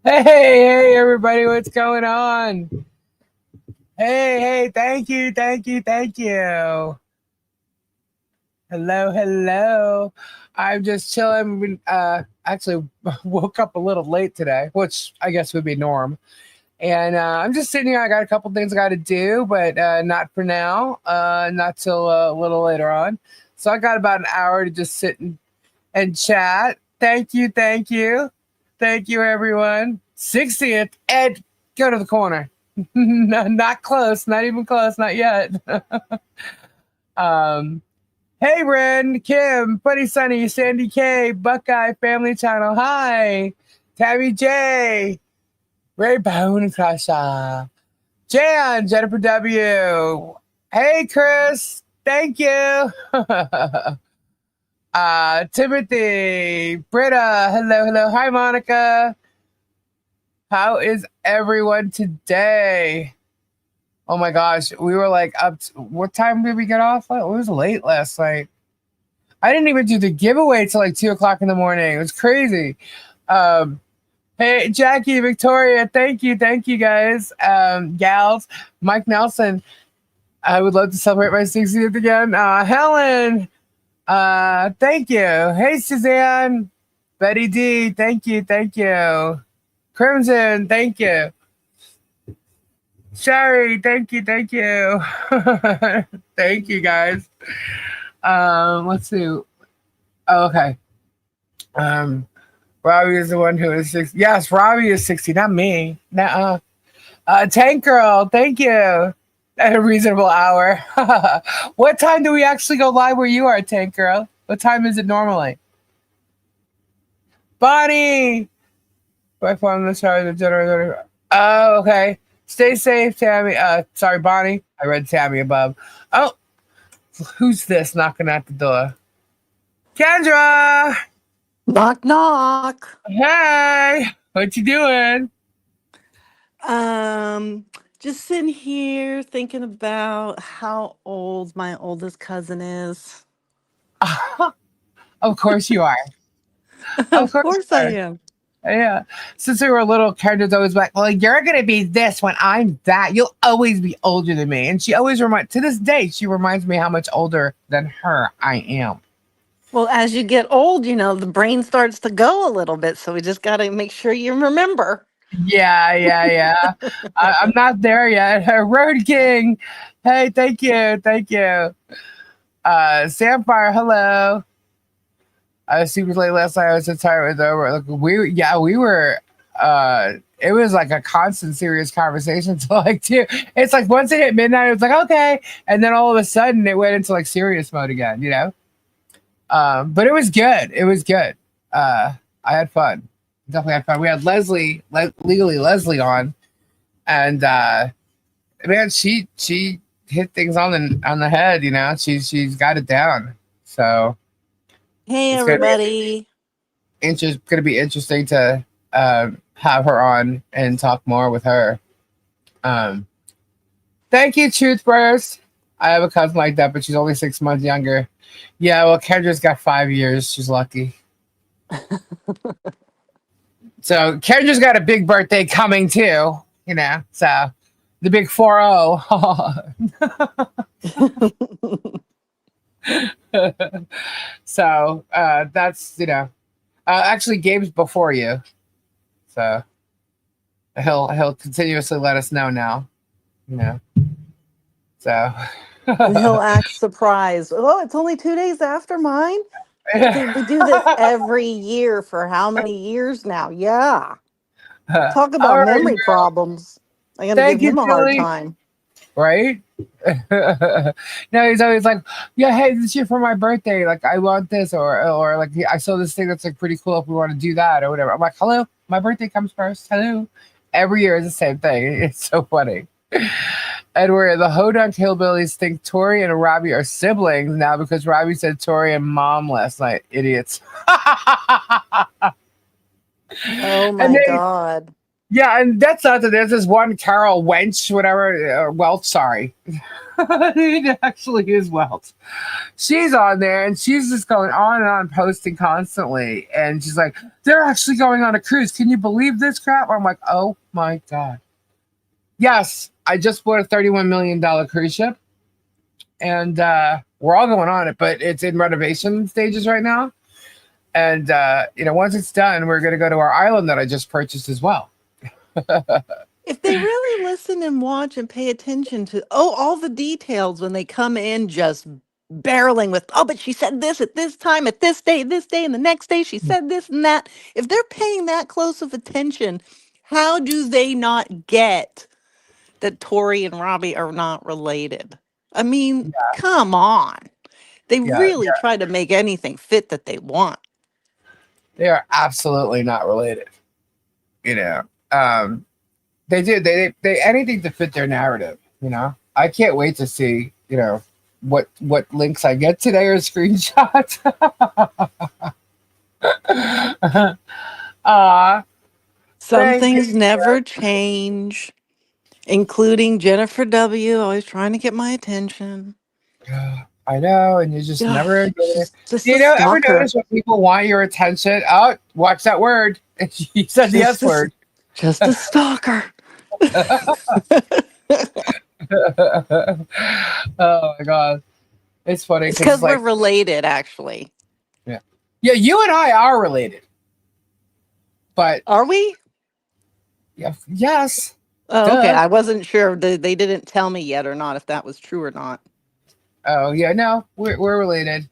Hey, everybody, what's going on? Hey, thank you. Hello. I'm just chilling. Actually woke up a little late today, which I guess would be norm. And I'm just sitting here. I got a couple things I got to do, but not for now. Not till a little later on. So I got about an hour to just sit and chat. Thank you, everyone. 60th, Ed, go to the corner. No, not close, not even close, not yet. um, hey, Ren, Kim, Buddy Sunny, Sandy K, Buckeye Family Channel. Hi, Tabby J, Ray Bone Crusher, Jan, Jennifer W. Hey, Chris, thank you. Timothy, Britta, hello. Hi, Monica. How is everyone today? Oh my gosh, we were like what time did we get off? It was late last night. I didn't even do the giveaway till like 2 o'clock in the morning. It was crazy. Um, hey, Jackie, Victoria, thank you guys, gals, Mike Nelson. I would love to celebrate my 60th again. Helen, thank you. Hey, Suzanne, Betty D, thank you. Crimson, thank you. Sherry, thank you. Thank you guys. Let's see. Oh, okay. Um, Robbie is the one who is 60. Yes, Robbie is 60, not me. Nuh-uh. Tank Girl, thank you. At a reasonable hour. What time do we actually go live where you are, Tank Girl? What time is it normally? Bonnie! By phone the sorry, the generator. Oh, okay. Stay safe, Tammy. Sorry, Bonnie. I read Tammy above. Oh, who's this knocking at the door? Kendra! Knock, knock. Hey! What you doing? Um, just sitting here thinking about how old my oldest cousin is. Of course you are. Of Of course course you I are. am. Yeah. Since we were little, Kendra's always like, well, you're going to be this when I'm that. You'll always be older than me. And she always to this day, she reminds me how much older than her I am. Well, as you get old, the brain starts to go a little bit, so we just got to make sure you remember. Yeah. I'm not there yet. Road King. Hey, thank you. Samfire, hello. Super late last night. I was so tired. It was over. Like, we were. It was like a constant serious conversation till like two. It's like once it hit midnight, it was like okay, and then all of a sudden it went into like serious mode again. But it was good. It was good. I had fun. Definitely had fun. We had legally Leslie on, and man, she hit things on the head. She's got it down. So Hey, it's everybody. gonna be interesting to have her on and talk more with her. Um, Thank you, Truth Bros. I have a cousin like that, but she's only 6 months younger. Yeah, well, Kendra's got 5 years. She's lucky. So Kendra's got a big birthday coming too. So the big 40. So that's actually Gabe's before you. So he'll continuously let us know now. You know. So And he'll act surprised. Oh, it's only 2 days after mine. We do this every year for how many years now? Yeah. Talk all about right. memory problems. I'm going to give Thank you, him a hard Julie. time. Right? No, he's always like, yeah, hey, this year for my birthday, like I want this, or like I saw this thing that's like pretty cool if we want to do that or whatever. I'm like, hello, my birthday comes first. Hello. Every year is the same thing. It's so funny. Edward, the Hodunk Hillbillies think Tori and Robbie are siblings now because Robbie said Tori and mom last night. Idiots. Oh And my they, God. yeah, and that's not that there's this one Carol Wench, whatever, Welch, sorry. It actually is Welch. She's on there and she's just going on and on posting constantly. And she's like, they're actually going on a cruise. Can you believe this crap? I'm like, oh my God. Yes, I just bought a $31 million cruise ship and we're all going on it, but it's in renovation stages right now. And, once it's done, we're going to go to our island that I just purchased as well. If they really listen and watch and pay attention to all the details when they come in just barreling with, oh, but she said this at this time, at this day, and the next day she said this and that. If they're paying that close of attention, how do they not get that Tori and Robbie are not related? I mean, come on. They Yeah, really try to make anything fit that they want. they are absolutely not related. You know, um, they do. They anything to fit their narrative. I can't wait to see. What links I get today or screenshots. Ah, Some thank you. things never change, including Jennifer W. always trying to get my attention. I know, and you just Ugh, never get it. she's just a Ever stalker. notice when people want your attention? Oh, watch that word. You said the Just S a, word. just a stalker. Oh my god, it's funny It's because it's because we're like, related, actually. yeah, yeah, you and I are related, but Are we? yeah, yes, Oh, okay. duh. I wasn't sure. They didn't tell me yet or not if that was true or not. Oh yeah, no, we're related.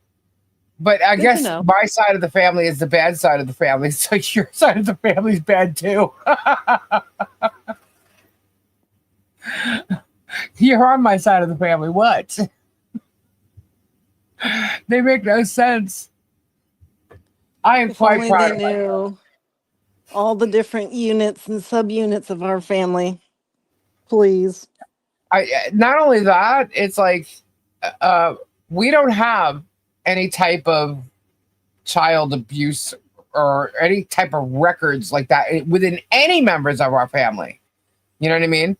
But I Good to guess know. my side of the family is the bad side of the family, so your side of the family is bad too. You're on my side of the family. What? They make no sense. I am If quite only proud they of my. knew all the different units and subunits of our family. Please. Not only that, it's like uh, we don't have any type of child abuse or any type of records like that within any members of our family. You know what I mean?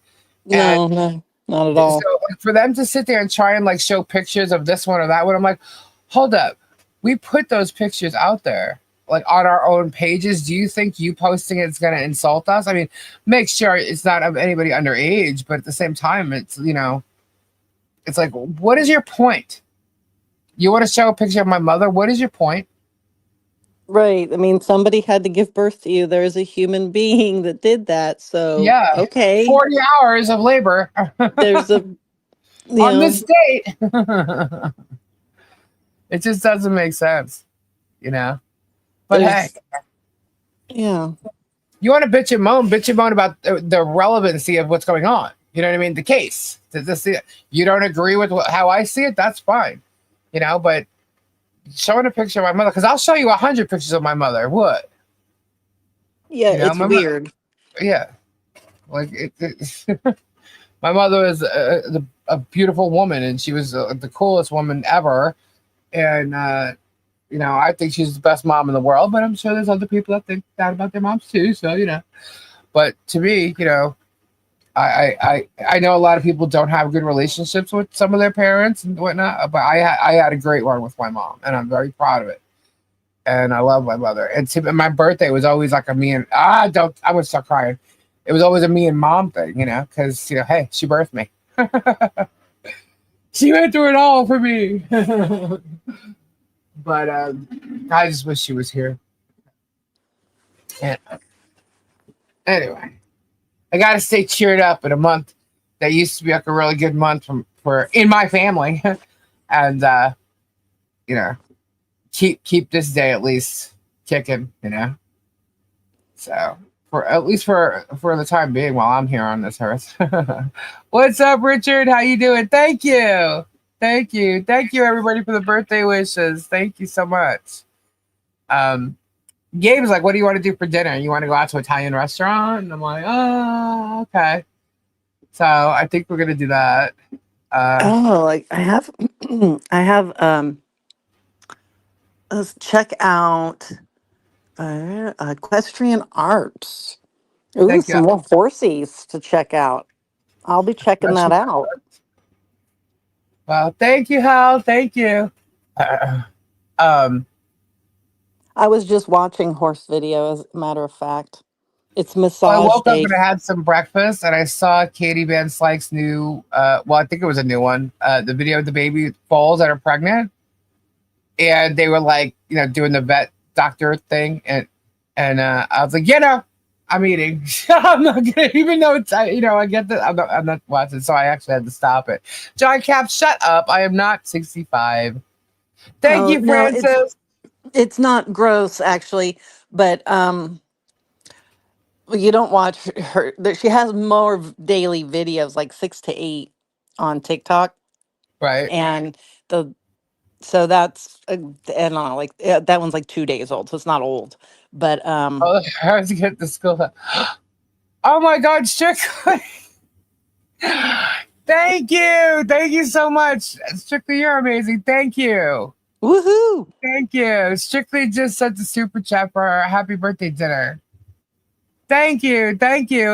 And No, no, not at so all. like, for them to sit there and try and like show pictures of this one or that one, I'm like, hold up. We put those pictures out there like on our own pages. Do you think you posting it's going to insult us? I mean, make sure it's not of anybody underage, but at the same time, it's like, what is your point? You want to show a picture of my mother? What is your point? Right. I mean, somebody had to give birth to you. There's a human being that did that. So, Yeah, okay, 40 hours of labor there's a, you on this know, date. It just doesn't make sense, you know? But hey, there's, yeah. you want to bitch and moan about the relevancy of what's going on. You know what I mean? The case. You don't agree with how I see it? That's fine. But showing a picture of my mother, because I'll show you 100 pictures of my mother. What? Yeah, it's My mother, weird. yeah. Like, my mother is a beautiful woman, and she was the coolest woman ever. And, I think she's the best mom in the world, but I'm sure there's other people that think that about their moms too. So. But to me, I know a lot of people don't have good relationships with some of their parents and whatnot, but I had a great one with my mom, and I'm very proud of it. And I love my mother. And my birthday was always like a me and don't I would start crying. It was always a me and mom thing, because hey, she birthed me. She went through it all for me. But I just wish she was here. And anyway, I got to stay cheered up in a month that used to be like a really good month for in my family, and you know, keep this day at least kicking. So for at least for the time being while I'm here on this earth. What's up, Richard? How you doing? Thank you. Thank you, everybody, for the birthday wishes. Thank you so much. Um, Gabe's like, what do you want to do for dinner? You want to go out to an Italian restaurant? And I'm like, oh, okay. So I think we're gonna do that. Uh, Oh, like I have, I have, let's check out equestrian arts. Ooh, Thank you. some more horsies to check out. I'll be checking that Especially- out. Well, thank you, Hal. Thank you. Uh, um, I was just watching horse video, as a matter of fact. It's well, I massage woke up day. and I had some breakfast, and I saw Katie Van Slyke's new. Well, I think it was a new one. The video of the baby falls that are pregnant, and they were like, doing the vet doctor thing, and I was like, I'm eating. I'm not gonna, even though it's, I get that I'm not watching, so I actually had to stop it. John Cap, shut up. I am not 65. Thank Oh you, no, Francis. it's not gross actually, but well, you don't watch her. She has more daily videos, like 6 to 8 on TikTok, Right. and the so that's and like that one's like 2 days old, so it's not old. But Oh, I was get the school. Oh my God, Strictly. Thank you so much. Strictly, you're amazing. Thank you. woohoo! Thank you. Strictly just sent a super chat for our happy birthday dinner. Thank you.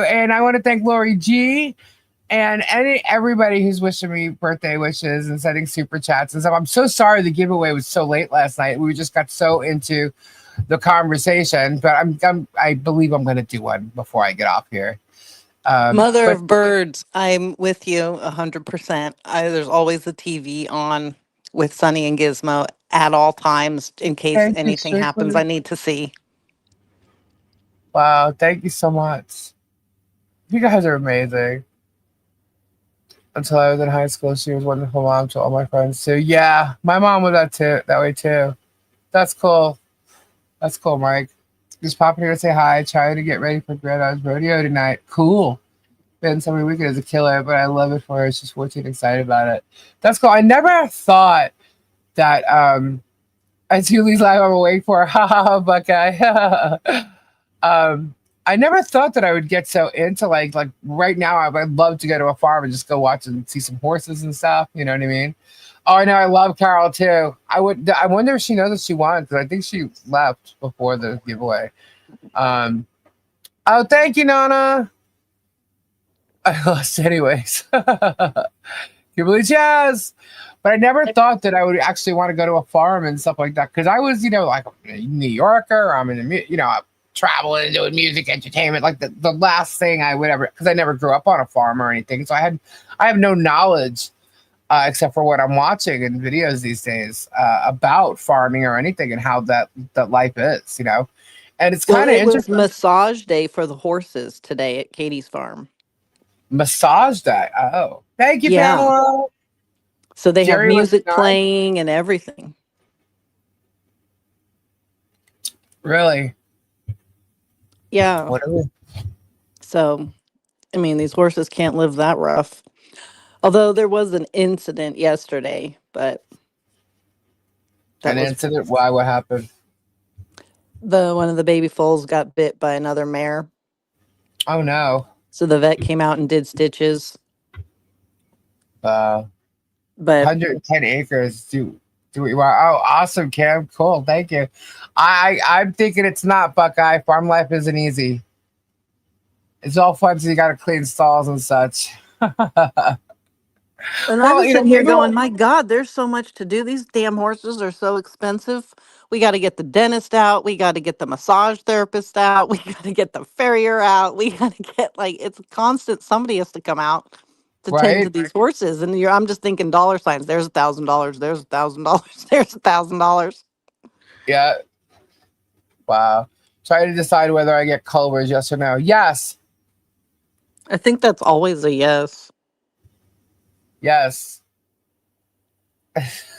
And I want to thank Lori G and everybody who's wishing me birthday wishes and sending super chats and stuff. I'm so sorry the giveaway was so late last night. We just got so into the conversation, but I believe I'm going to do one before I get off here. Mother But of birds, I'm with you 100%. There's always the TV on with Sunny and Gizmo at all times in case thank you, anything happens Strictly. I need to see. Wow, thank you so much. You guys are amazing. Until I was in high school, she was a wonderful mom to all my friends too. Yeah, my mom was that way too. That's cool. That's cool, Mike. Just popping here to say hi, trying to get ready for Grandma's rodeo tonight. Cool. Ben Summer Weekend is a killer, but I love it for her. She's 14, excited about it. That's cool. I never thought that as Julie's live I'm awake for, ha ha ha, Buckeye. um I never thought that I would get so into like right now. I'd love to go to a farm and just go watch and see some horses and stuff. You know what I mean? Oh, I know. I love Carol too. I wonder if she knows that she won because I think she left before the giveaway. Um. Oh, thank you, Nana. I lost anyways. Kimberly Jazz. But I never thought that I would actually want to go to a farm and stuff like that because I was, like a New Yorker. I'm in the, traveling, doing music, entertainment. Like the last thing I would ever, because I never grew up on a farm or anything, so I have no knowledge except for what I'm watching in videos these days about farming or anything and how that life is, And it's Well, kind of it was interesting. massage day for the horses today at Katie's farm. Massage day. Oh, thank you, Yeah. Pamela. So they have Jerry was music nine. playing and everything. Really? Yeah. What are we? So, I mean, these horses can't live that rough. Although there was an incident yesterday, but that An was incident? Why? What happened? the one of the baby foals got bit by another mare. Oh no. So the vet came out and did stitches. Uh, But 110 acres. Do we want? Oh, awesome, Cam. Cool. Thank you. I'm thinking it's not Buckeye. Farm life isn't easy. It's all fun, so you got to clean stalls and such. and I Well, was sitting here maybe going, my God, there's so much to do. These damn horses are so expensive. We got to get the dentist out. We got to get the massage therapist out. We got to get the farrier out. We got to get like it's constant. Somebody has to come out to tend to right? these horses. And I'm just thinking dollar signs. There's $1,000. There's $1,000. There's $1,000. Yeah. Wow. Try to decide whether I get Culver's, yes or no. Yes. I think that's always a yes. Yes.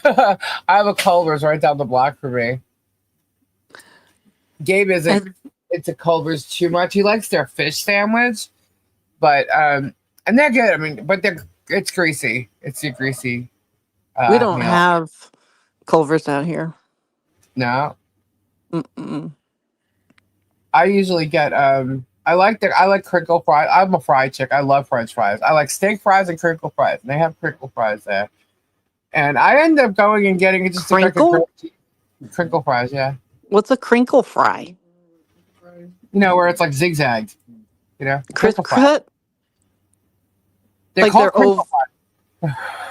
I have a Culver's right down the block for me. Gabe isn't And into Culver's too much. He likes their fish sandwich, but and they're good. I mean, but it's greasy. It's a greasy we don't meal. have Culver's out here. No, Mm-mm. I usually get I like crinkle fries. I'm a fry chick. I love French fries. I like steak fries and crinkle fries. And they have crinkle fries there. And I end up going and getting just like a Crinkle? grilled cheese crinkle fries. Yeah, What's a crinkle fry? where it's like zigzagged. Crisp Crinkle fries. cut? They're Like called they're crinkle over. fries.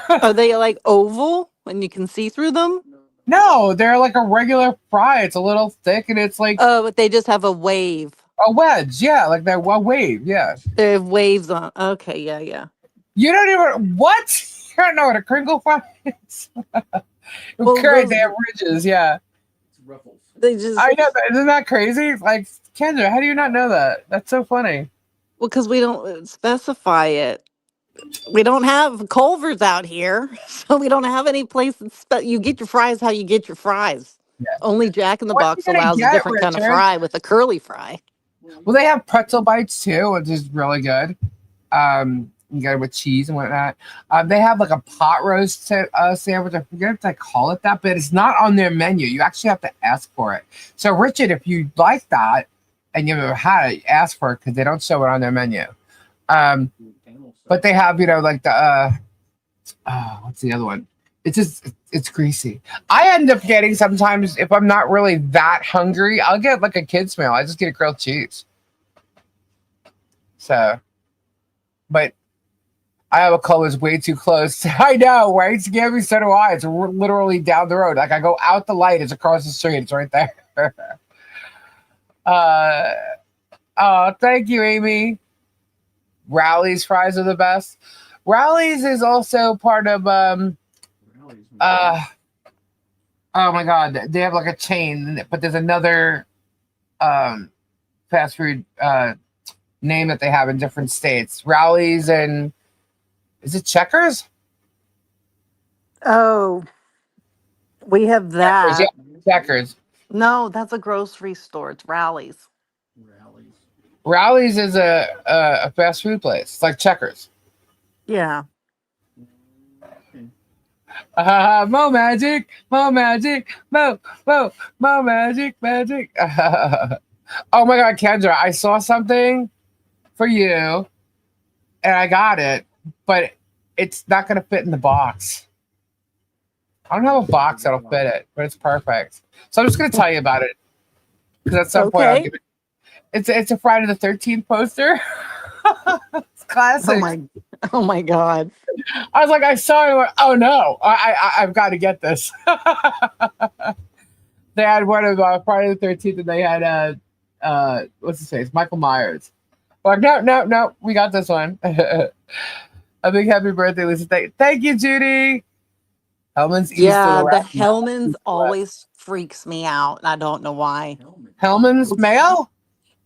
Are they like oval and you can see through them? No, they're like a regular fry. It's a little thick and it's like Oh, but they just have a wave. a wedge. Yeah, like that a wave. Yeah. They have waves on. Okay, yeah, yeah. You don't even what? You don't know what a crinkle fry is. Well, Correct. They those have ridges. Yeah, they just I know. Isn't that crazy? Like Kendra, how do you not know that? That's so funny. well, because we don't specify it. We don't have Culvers out here, so we don't have any place you get your fries how you get your fries. Yeah. Only Jack in the What are you Box gonna allows a get, different kind of Richard? fry with a curly fry. Well, they have pretzel bites too, which is really good. You get it with cheese and whatnot. They have like a pot roast sandwich. I forget if they call it that, but it's not on their menu. You actually have to ask for it. So, Richard, if you like that and you've never had it, ask for it because they don't show it on their menu. Um, but they have, like the what's the other one? It's greasy. I end up getting sometimes if I'm not really that hungry, I'll get like a kid's meal. I just get a grilled cheese. So, but I have a Culver's way too close. I know, right? Scammy, so do I. It's literally down the road. Like I go out the light, it's across the street. It's right there. uh, oh, thank you, Amy. Rally's fries are the best. Rally's is also part of uh oh my god, they have like a chain, but there's another fast food name that they have in different states. Rally's and is it Checkers? Oh, we have Checkers, that. yeah, Checkers. No, that's a grocery store. It's Rallies. Rally's is a fast food place. It's like Checkers. Yeah. Mo magic, mo magic, mo magic, magic. Oh my god, Kendra, I saw something for you and I got it, but it's not gonna fit in the box. I don't have a box that'll fit it, but it's perfect. So I'm just gonna tell you about it because at some point I'll Okay. give it. It's a Friday the 13th poster. It's Oh classic. my God. I was like, I saw it. I went, oh no, I've got to get this. They had one of Friday the 13th, and they had what's his face, Michael Myers. Like, no, we got this one. A big happy birthday, Lisa. Thank you, Judy. Hellman's East of Yeah, the the Rocky Mountains. Hellman's always freaks me out, and I don't know why. Hellman's Mayo?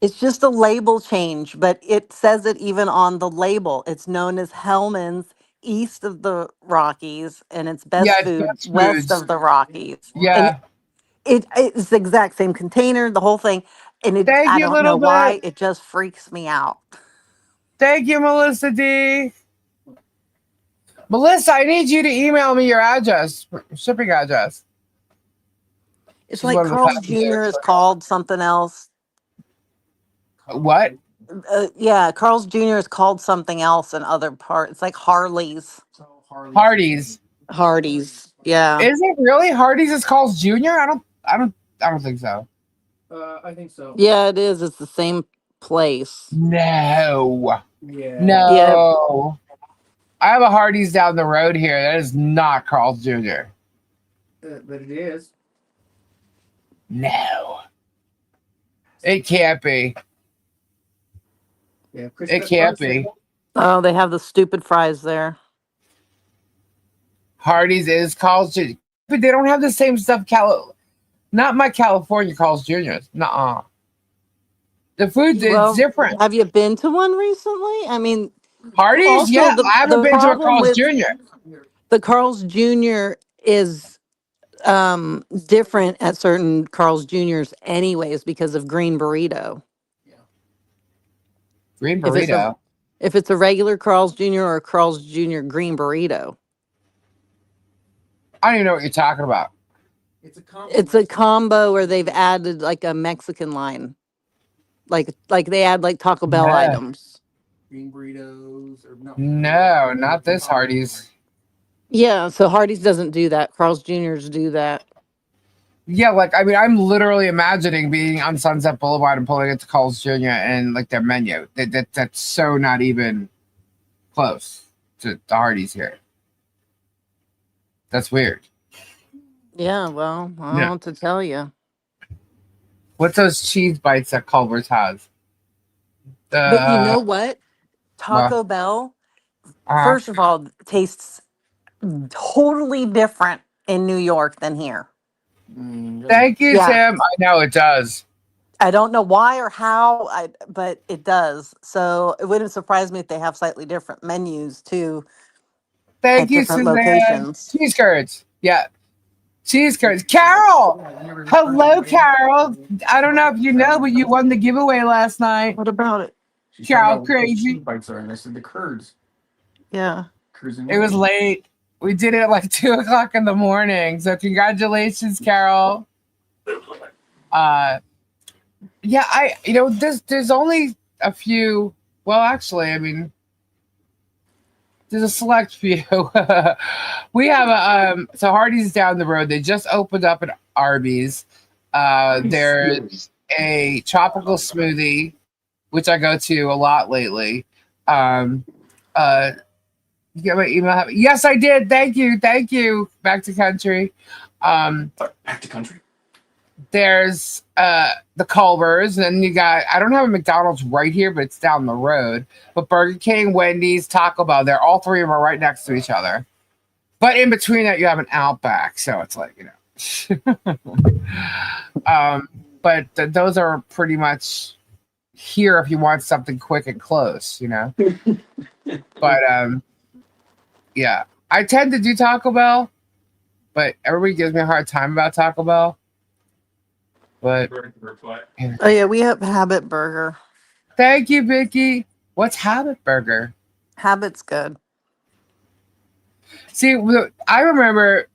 It's just a label change, but it says it even on the label. It's known as Hellman's east of the Rockies, and it's Yeah, best it's food Best west Foods. of the Rockies. And Yeah. it's the exact same container, the whole thing. And Thank I you, don't know little bit. why, it just freaks me out. Thank you, Melissa D. Melissa, I need you to email me your address, shipping address. It's She's like one of the Carl's passengers. Jr. is called something else. What? Yeah, Carl's Jr. is called something else in other parts. It's like Harley's. Hardee's. Hardee's. Yeah. Is it really Hardee's is called Junior? I don't think so. Yeah, it is. It's the same place. No. Yeah. No. I have a Hardee's down the road here. That is not Carl's Jr. No. It can't be. It can't be. Oh, they have the stupid fries there. Hardee's is Carl's Jr. But they don't have the same stuff. Not my California Carl's Jr.'s. Nuh-uh. The food's it's Well, different. have you been to one recently? I mean, Hardee's, also yeah. I haven't the been to a problem Carl's with Jr. the Carl's Jr. is different at certain Carl's Jr.'s anyways because of green burrito. Green If it's a burrito. if it's a regular Carl's Jr. or a Carl's Jr. green burrito. I don't even know what you're talking about. It's a combo where they've added like a Mexican line. Like they add like Taco Bell No, items. no, not this Hardee's. Yeah, so Hardee's doesn't do that. Carl's Jr.'s do that. Yeah, like I mean, I'm literally imagining being on Sunset Boulevard and pulling it to Carl's Jr. and like their menu. That's so not even close to the Hardee's here. That's weird. Yeah, well, I don't Yeah. know what to tell you. What's those cheese bites that Culver's has? But you Uh, know what? well, Taco Bell, uh, first of all, tastes totally different in New York than here. thank you, Yeah. Tim. I know it does. I don't know why or how, but it does. So it wouldn't surprise me if they have slightly different menus too Thank at you, different Suzanne. locations. Cheese curds. Yeah, cheese curds. Carol! Hello, Carol. I don't know if you know, but you won the giveaway last night. What about it? Carol, crazy. Yeah. It was late. We did it at like 2 o'clock in the morning. So congratulations, Carol. Uh, yeah, there's only a few. Well, actually, I mean, there's a select few. We have a so Hardee's down the road. They just opened up at Arby's. There's a tropical smoothie, which I go to a lot lately. Um, uh, you get my email? Yes, I did. Thank you, thank you. Back to country. Um, there's the Culvers, and then you got I don't have a McDonald's right here, but it's down the road. But Burger King, Wendy's, Taco Bell, they're all three of them are right next to each other. But in between that, you have an Outback, so it's like um, but those are pretty much here if you want something quick and close. But yeah, I tend to do Taco Bell, but everybody gives me a hard time about Taco Bell. But yeah. Oh yeah, we have Habit Burger. Thank you, Vicky. What's Habit Burger? Habit's good. See, I remember.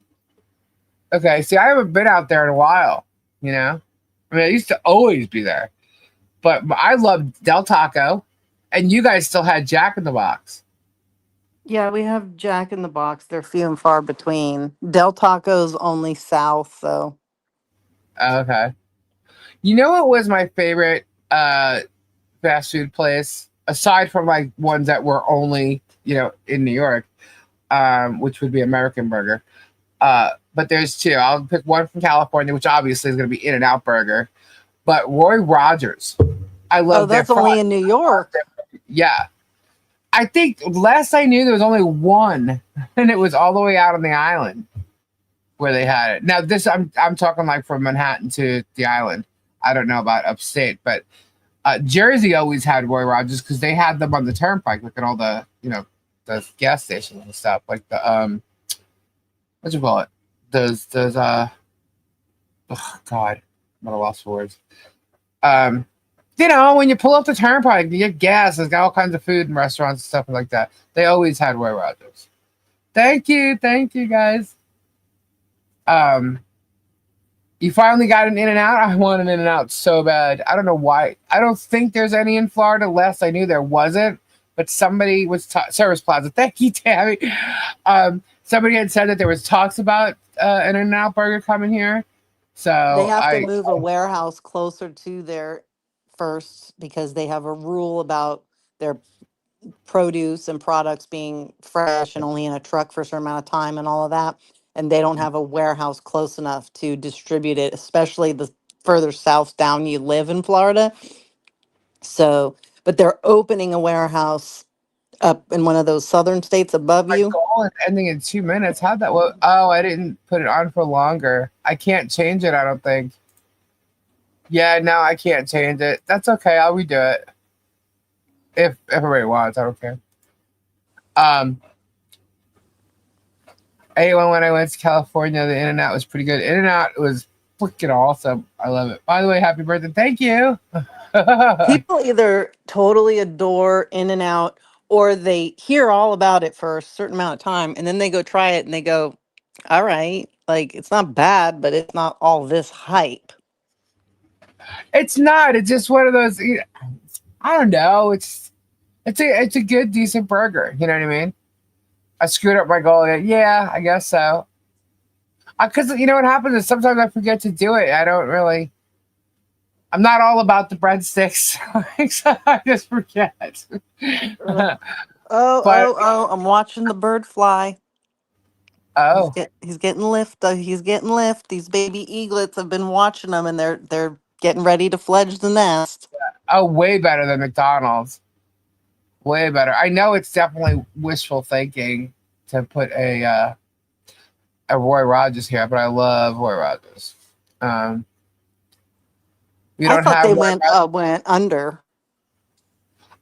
Okay, see, I haven't been out there in a while. I mean, I used to always be there, but I loved Del Taco, and you guys still had Jack in the Box. Yeah, we have Jack in the Box. They're few and far between. Del Taco's only south, though. Okay, you know what was my favorite fast food place aside from like ones that were only in New York, which would be American Burger. But there's two. I'll pick one from California, which obviously is going to be In and Out Burger. But Roy Rogers, I Oh, love their that's only fries. in New York. Yeah, I think last I knew there was only one, and it was all the way out on the island where they had it. Now this I'm talking like from Manhattan to the island. I don't know about upstate, but Jersey always had Roy Rogers because they had them on the turnpike, like at all the gas stations and stuff, like the what you call it? Those oh God, I'm at a loss for words. Um, when you pull up the turnpike, you get gas. There's got all kinds of food and restaurants and stuff like that. They always had Roy Rogers. Thank you, guys. Um, you finally got an In and Out. I want an In and Out so bad. I don't know why. I don't think there's any in Florida. Last I knew, there wasn't. But somebody was Service Plaza. Thank you, Tammy. Somebody had said that there was talks about an In and Out Burger coming here. So They have to move a warehouse closer to there first because they have a rule about their produce and products being fresh and only in a truck for a certain amount of time and all of that. And they don't have a warehouse close enough to distribute it, especially the further south down you live in Florida. So, but they're opening a warehouse up in one of those southern states above my you. goal is ending in 2 minutes. How'd that? Well, oh, I didn't put it on for longer. I can't change it. I don't think. Yeah, no, I can't change it. That's okay. I'll redo it if everybody wants. I don't care. Um, when I went to California, the In and Out was pretty good. In and Out was freaking awesome. I love it. By the way, happy birthday! Thank you. People either totally adore In and Out or they hear all about it for a certain amount of time and then they go try it and they go, all right, like it's not bad, but it's not all this hype. It's not. It's just one of those. I don't know. It's a good decent burger. You know what I mean? I screwed up my goal. Yeah, I guess so. Because you know what happens is sometimes I forget to do it. I don't really. I'm not all about the breadsticks. So I just forget. Oh, But I'm watching the bird fly. Oh, He's getting lift. He's getting lift. These baby eaglets have been watching them, and they're getting ready to fledge the nest. oh, way better than McDonald's. Way better. I know it's definitely wishful thinking to put a Roy Rogers here, but I love Roy Rogers. Um, we I don't thought have they Roy Rogers. went under.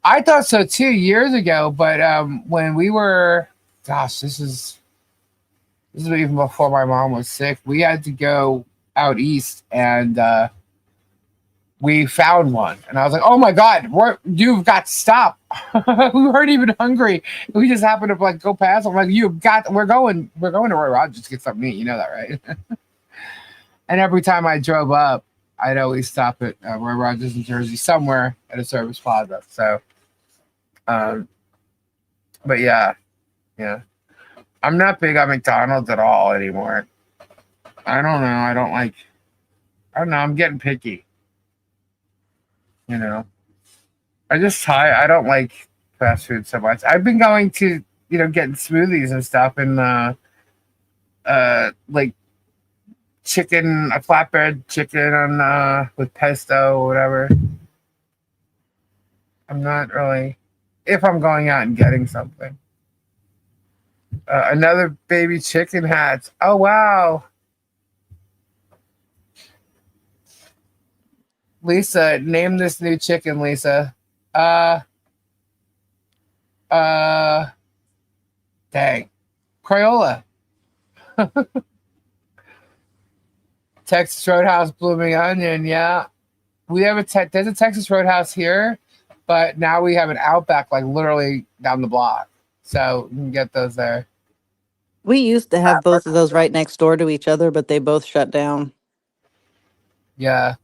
I thought so too years ago, but when we were, gosh, this is even before my mom was sick. We had to go out east, and we found one, and I was like, "Oh my god, you've got to stop!" We weren't even hungry. We just happened to like go past. I'm like, "You've got. We're going to Roy Rogers to get something to eat. You know that, right?" And every time I drove up, I'd always stop at Roy Rogers in Jersey somewhere at a service plaza. So, um, but yeah, yeah, I'm not big on McDonald's at all anymore. I don't know. I don't like. I don't know. I'm getting picky. You know. I don't like fast food so much. I've been going to getting smoothies and stuff, and like chicken, a flatbread chicken on with pesto or whatever. I'm not really if I'm going out and getting something. Another baby chicken hatch. Oh wow, Lisa, name this new chicken, Lisa. Uh, uh, dang, Crayola. Texas Roadhouse Blooming Onion. Yeah, we have there's a Texas Roadhouse here, but now we have an Outback like literally down the block, so you can get those there. We used to have both of those right next door to each other, but they both shut down. Yeah,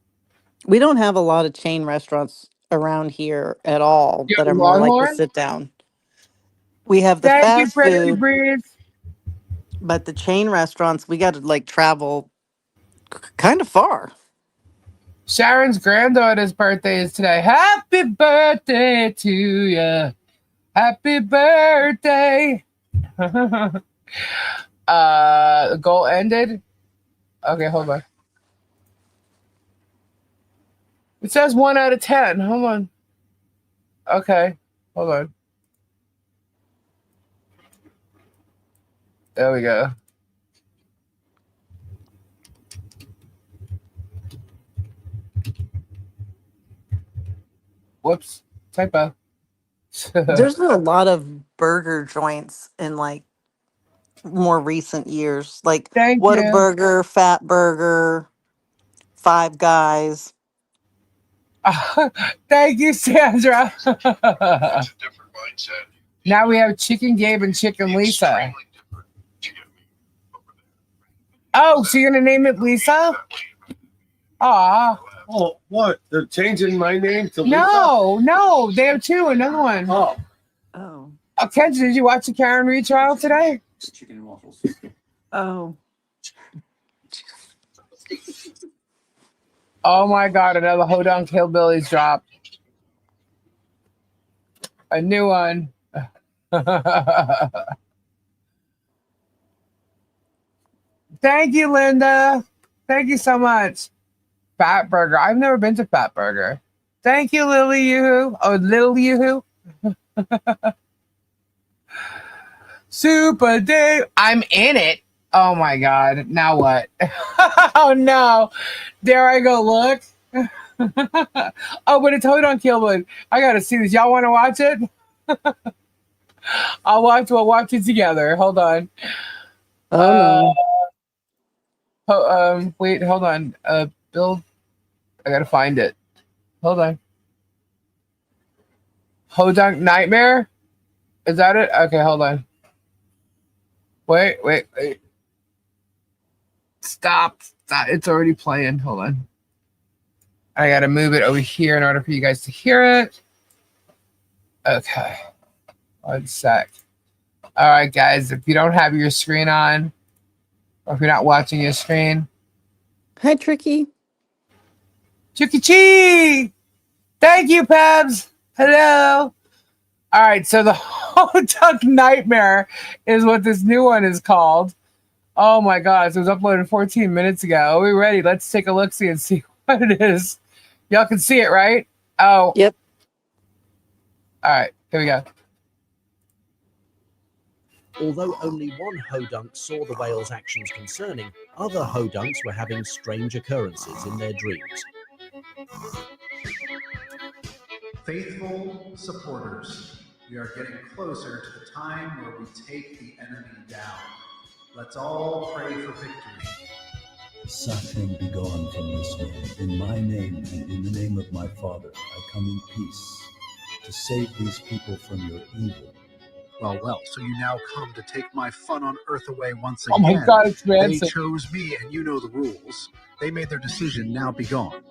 We don't have a lot of chain restaurants around here at all you that have are a more like the Longhorn. sit down. We have the Thank you, fast Pretty food, Breeze. but the chain restaurants, we got to like travel kind of far. Sharon's granddaughter's birthday is today. Happy birthday to you. Happy birthday. The goal ended. Okay, hold on. It says 1 out of 10. Hold on. Okay, hold on. There we go. Whoops, typo. There's been a lot of burger joints in like more recent years, like Thank you. Whataburger, Fat Burger, Five Guys. Thank you, Sandra. Now we have Chicken Gabe and Chicken Lisa. Oh, so you're gonna name it Lisa? Aw. Oh, what? They're changing my name to Lisa? No, they have two. Another one. Oh. Oh. Kenji, did you watch the Karen Reed trial today? Chicken and waffles. Oh. Oh my God, another Hodunk Hillbillies drop. A new one. Thank you, Linda. Thank you so much. Fat Burger. I've never been to Fat Burger. Thank you, Lily Yoo-hoo. Oh, Little Yoo-hoo. Super Dave. I'm in it. Oh my God. Now what? Oh no. There I go. Look. Oh, but it's Hodunk Hillbillies. I gotta see this. Y'all want to watch it? We'll watch it together. Hold on. Oh no. Wait, hold on. Bill, I gotta find it. Hold on. Hodunk Nightmare? Is that it? Okay, hold on. Wait. Stop. It's already playing. Hold on. I gotta move it over here in order for you guys to hear it. Okay. 1 sec. All right, guys. If you don't have your screen on, or if you're not watching your screen, Hi, Tricky. Chucky Chee! Thank you, Pebs. Hello. All right, so the Hodunk Nightmare is what this new one is called. Oh my gosh, it was uploaded 14 minutes ago. Are we ready? Let's take a look-see and see what it is. Y'all can see it, right? Oh, Yep. all right. Here we go. Although only one hodunk saw the whale's actions concerning, other hodunks were having strange occurrences in their dreams. Faithful supporters, we are getting closer to the time where we take the enemy down. Let's all pray for victory. Satan, be gone from this world. In my name and in the name of my Father, I come in peace to save these people from your evil. Well, so you now come to take my fun on Earth away once Oh my again. God, it's They Ransom. chose me, and you know the rules. They made their decision, now be gone.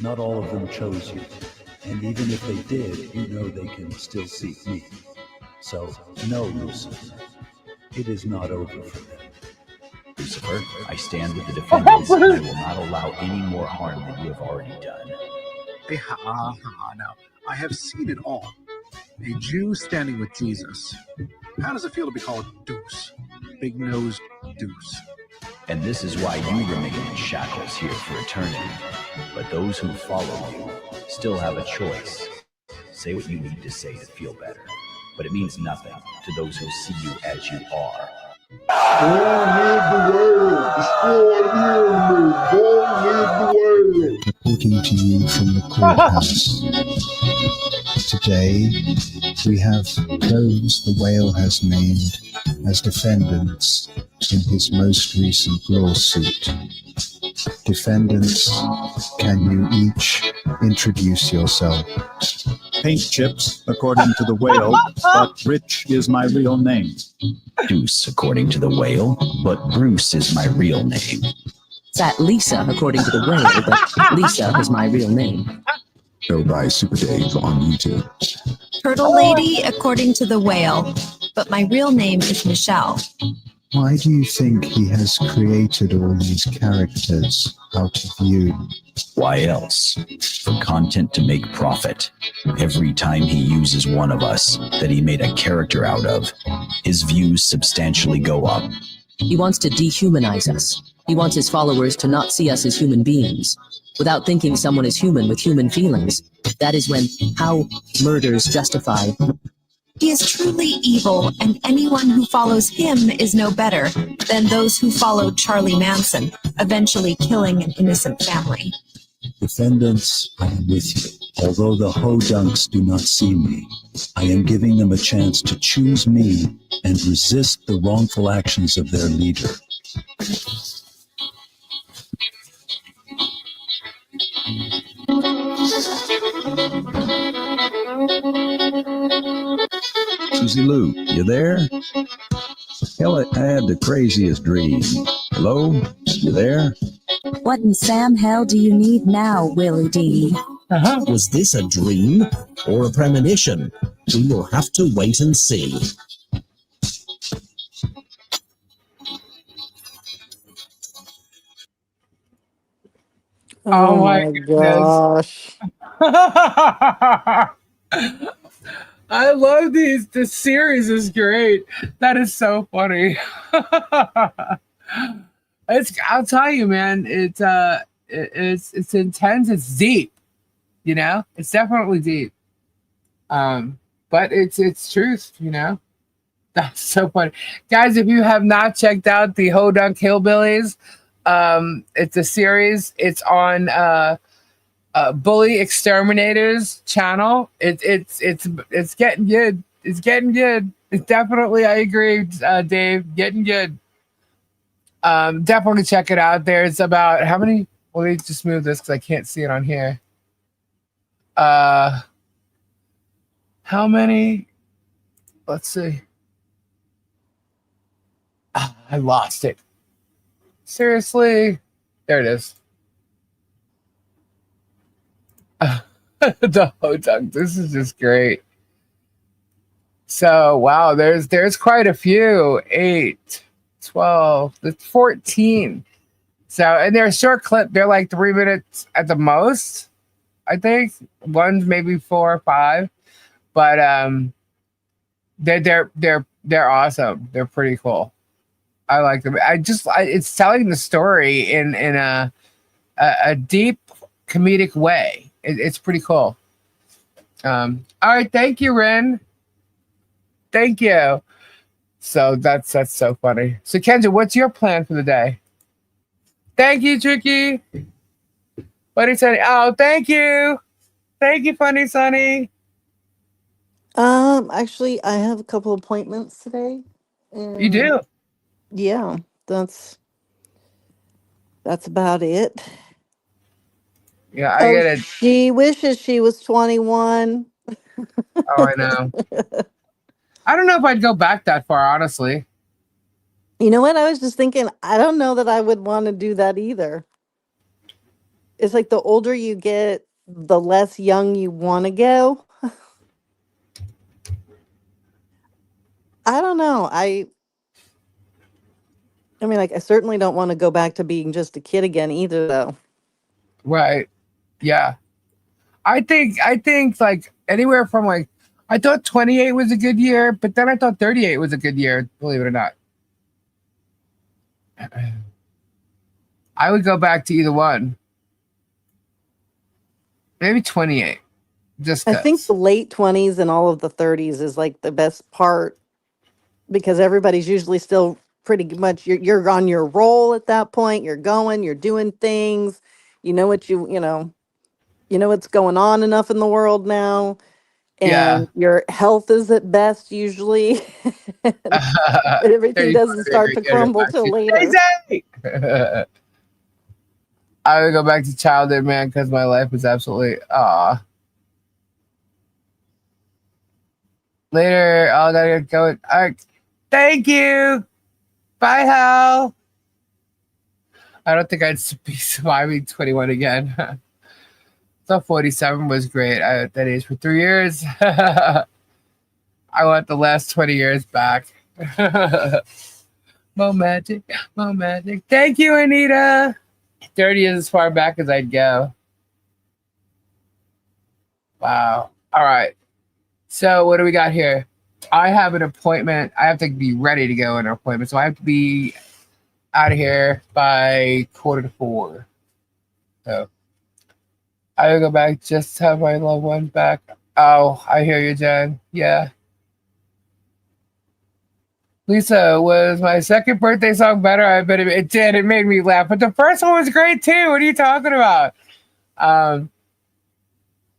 Not all of them chose you. And even if they did, you know they can still seek me. So, no, Lucifer. It is not over for them. Lucifer, I stand with the defendants, and I will not allow any more harm than you have already done. Now, I have seen it all. A Jew standing with Jesus. How does it feel to be called Deuce? Big-nosed Deuce. And this is why you remain in shackles here for eternity. But those who follow you still have a choice. Say what you need to say to feel better. But it means nothing to those who see you as you are. Reporting to you from the courthouse. Today, we have those the whale has named as defendants in his most recent lawsuit. Defendants, can you each introduce yourself? Paint chips, according to the whale, but Rich is my real name. Deuce, according to the whale, but Bruce is my real name. Fat Lisa, according to the whale, but Lisa is my real name. Go by Super Dave on YouTube. Turtle Lady, according to the whale, but my real name is Michelle. Why do you think he has created all these characters out of you? Why else? For content to make profit. Every time he uses one of us that he made a character out of, his views substantially go up. He wants to dehumanize us. He wants his followers to not see us as human beings. Without thinking someone is human with human feelings. That is when how murders justify. He is truly evil, and anyone who follows him is no better than those who followed Charlie Manson, eventually killing an innocent family. Defendants, I am with you. Although the hodunks do not see me, I am giving them a chance to choose me and resist the wrongful actions of their leader. Susie Lou, you there? Hell, I had the craziest dream. Hello? You there? What in Sam hell do you need now, Willie D? Was this a dream or a premonition? We will have to wait and see. Oh my gosh. I love these. This series is great. That is so funny. I'll tell you, man, it's intense, it's deep, you know? It's definitely deep. But it's truth, you know? That's so funny. Guys, if you have not checked out the Hodunk Hillbillies, it's a series. It's on Bully Exterminators channel. It's getting good. It's getting good. It's definitely, I agree, Dave, getting good. Definitely check it out. There's about how many? Well, let me just move this because I can't see it on here. How many? Let's see. I lost it. Seriously? There it is. The Hodunk. This is just great. So, wow, there's quite a few. 8, 12, 14. So, and they're a short clip. They're like 3 minutes at the most, I think. One's maybe 4 or 5. But they're awesome. They're pretty cool. I like them. It's telling the story in a deep comedic way. It's pretty cool. All right, thank you, Ren. Thank you. So that's so funny. So Kendra, what's your plan for the day? Thank you, Tricky. Funny Sunny. Oh, thank you. Thank you, Funny Sunny. Actually, I have a couple appointments today, You and do. yeah, that's about it. Yeah, I Oh, get it. she wishes she was 21. Oh, I know. I don't know if I'd go back that far, honestly. You know what? I was just thinking, I don't know that I would want to do that either. It's like the older you get, the less young you want to go. I don't know. I mean, like, I certainly don't want to go back to being just a kid again either, though. Right. Yeah. I think like anywhere from like I thought 28 was a good year, but then I thought 38 was a good year, believe it or not. I would go back to either one. Maybe 28. Just I think the cuz. late 20s and all of the 30s is like the best part because everybody's usually still pretty much you're on your roll at that point. You're going, you're doing things. You know what you know what's going on enough in the world now, Yeah. and your health is at best usually. and everything 35 doesn't start degree to get it crumble back till to later. Daisy. I would go back to childhood, man, because my life was absolutely later. I gotta go. All right. Thank you. Bye, Hal. I don't think I'd be surviving 21 again. Thought 47 was great. I at that age for 3 years. I want the last 20 years back. Mo magic, mo magic. Thank you, Anita. 30 is as far back as I'd go. Wow. All right. So what do we got here? I have an appointment. I have to be ready to go in an appointment. So I have to be out of here by 3:45. So I will go back just to have my loved one back. Oh, I hear you, Jen. Yeah. Lisa, was my second birthday song better? I bet it did. It made me laugh. But the first one was great too. What are you talking about? Um,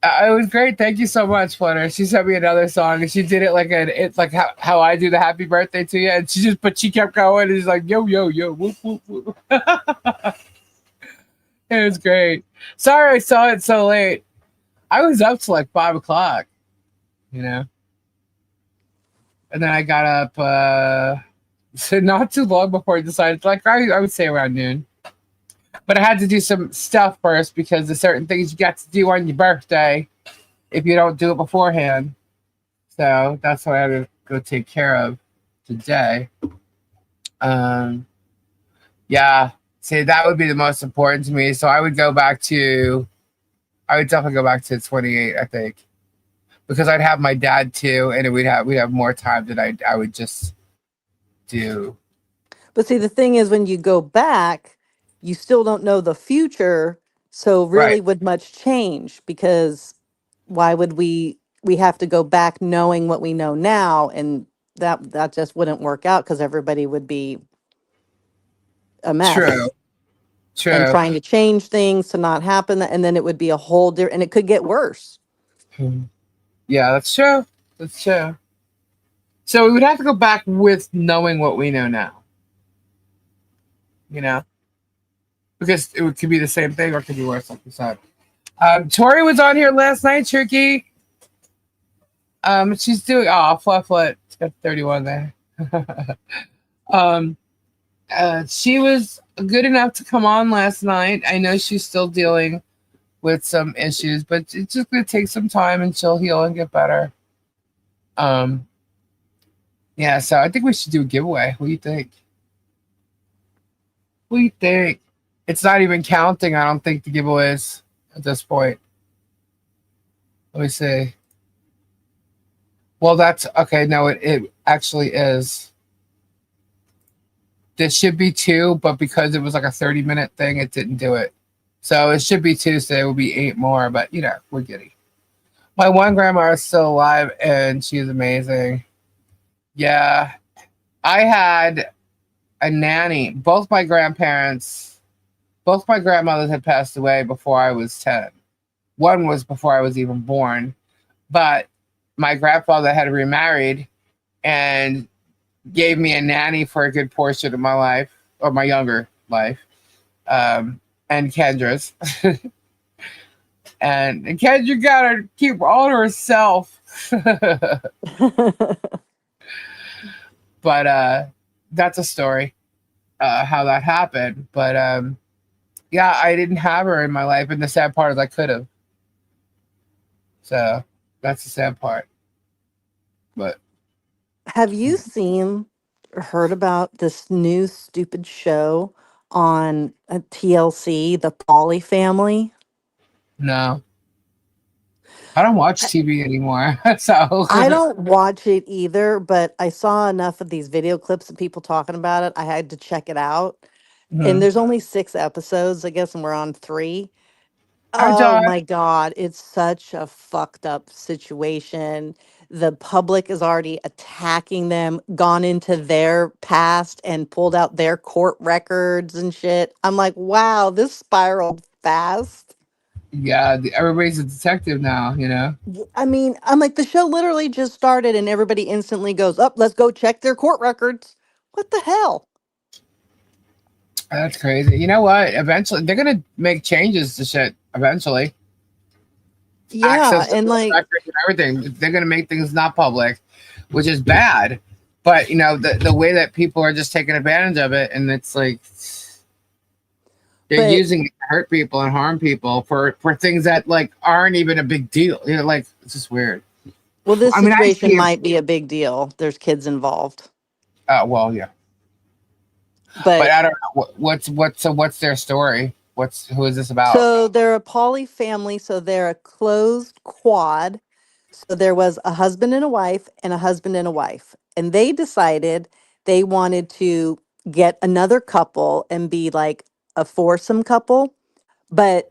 it was great. Thank you so much, Flutter. She sent me another song and she did it like it's like how I do the happy birthday to you. And she kept going and she's like, yo, yo, yo, whoop, whoop, whoop. It was great. Sorry I saw it so late. I was up till like 5 o'clock, you know? And then I got up so not too long before I decided, like I would say around noon. But I had to do some stuff first because there's certain things you got to do on your birthday if you don't do it beforehand. So that's what I had to go take care of today. Yeah. See, that would be the most important to me. So I would definitely go back to 28, I think. Because I'd have my dad too, and we'd have more time that I would just do. But see, the thing is, when you go back, you still don't know the future. So really, Right. would much change? Because why would we have to go back knowing what we know now, and that just wouldn't work out because everybody would be a True. mess and True. trying to change things to not happen, and then it would be a whole different, and it could get worse. Yeah, that's true. That's true. So we would have to go back with knowing what we know now. You know? Because could be the same thing or it could be worse, like you said. Tori was on here last night, Tricky. She's doing Flufflet. It's got 31 there. um, she was good enough to come on last night. I know she's still dealing with some issues, but it's just gonna take some time and she'll heal and get better. Yeah, so I think we should do a giveaway. What do you think? What do you think? It's not even counting, I don't think, the giveaways at this point. Let me see. Well, that's okay. No, it actually is. there should be 2, but because it was like a 30-minute thing, it didn't do it. So it should be 2, so there will be 8 more. But we're giddy. My one grandma is still alive, and she's amazing. Yeah, I had a nanny. Both my grandmothers had passed away before I was 10. One was before I was even born, but my grandfather had remarried and gave me a nanny for a good portion of my life, or my younger life, and Kendra's. and Kendra got to keep all to herself. But that's a story, how that happened. But yeah, I didn't have her in my life, and the sad part is I could have. So that's the sad part. But Have you seen or heard about this new stupid show on TLC, The Polly Family? no, I don't watch TV anymore. So I don't watch it either, but I saw enough of these video clips of people talking about it. I had to check it out. And Mhm. there's only 6 episodes, I guess, and we're on 3. Hi, Oh John. my God, it's such a fucked up situation. The public is already attacking them, gone into their past and pulled out their court records and shit. I'm like, wow, this spiraled fast. Yeah, everybody's a detective now. I mean, I'm like, the show literally just started and everybody instantly goes, up, let's go check their court records. What the hell? That's crazy. You know what? Eventually, they're gonna make changes to shit. Eventually, Yeah, access to and court like, records and everything. They're gonna make things not public, which is bad. But the way that people are just taking advantage of it, and it's like they're but using it to hurt people and harm people for things that like aren't even a big deal. Like it's just weird. well, this I mean, I situation see it. might be a big deal. There's kids involved. Well, yeah, but But I don't know what's their story. Who is this about? so they're a poly family, so they're a closed quad. So there was a husband and a wife and a husband and a wife. And they decided they wanted to get another couple and be like a foursome couple, but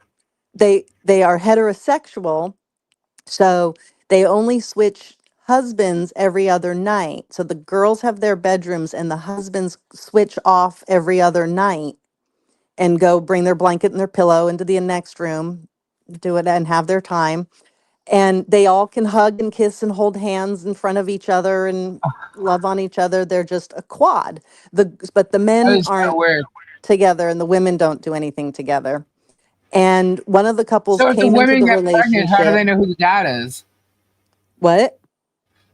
they are heterosexual, so they only switch husbands every other night. So the girls have their bedrooms and the husbands switch off every other night and go bring their blanket and their pillow into the next room, do it and have their time. And they all can hug and kiss and hold hands in front of each other and love on each other. They're just a quad. But the That men is so aren't weird. together and the women don't do anything together. And one of the couples So if the came into women the get pregnant, how do they relationship. know who the dad is? What?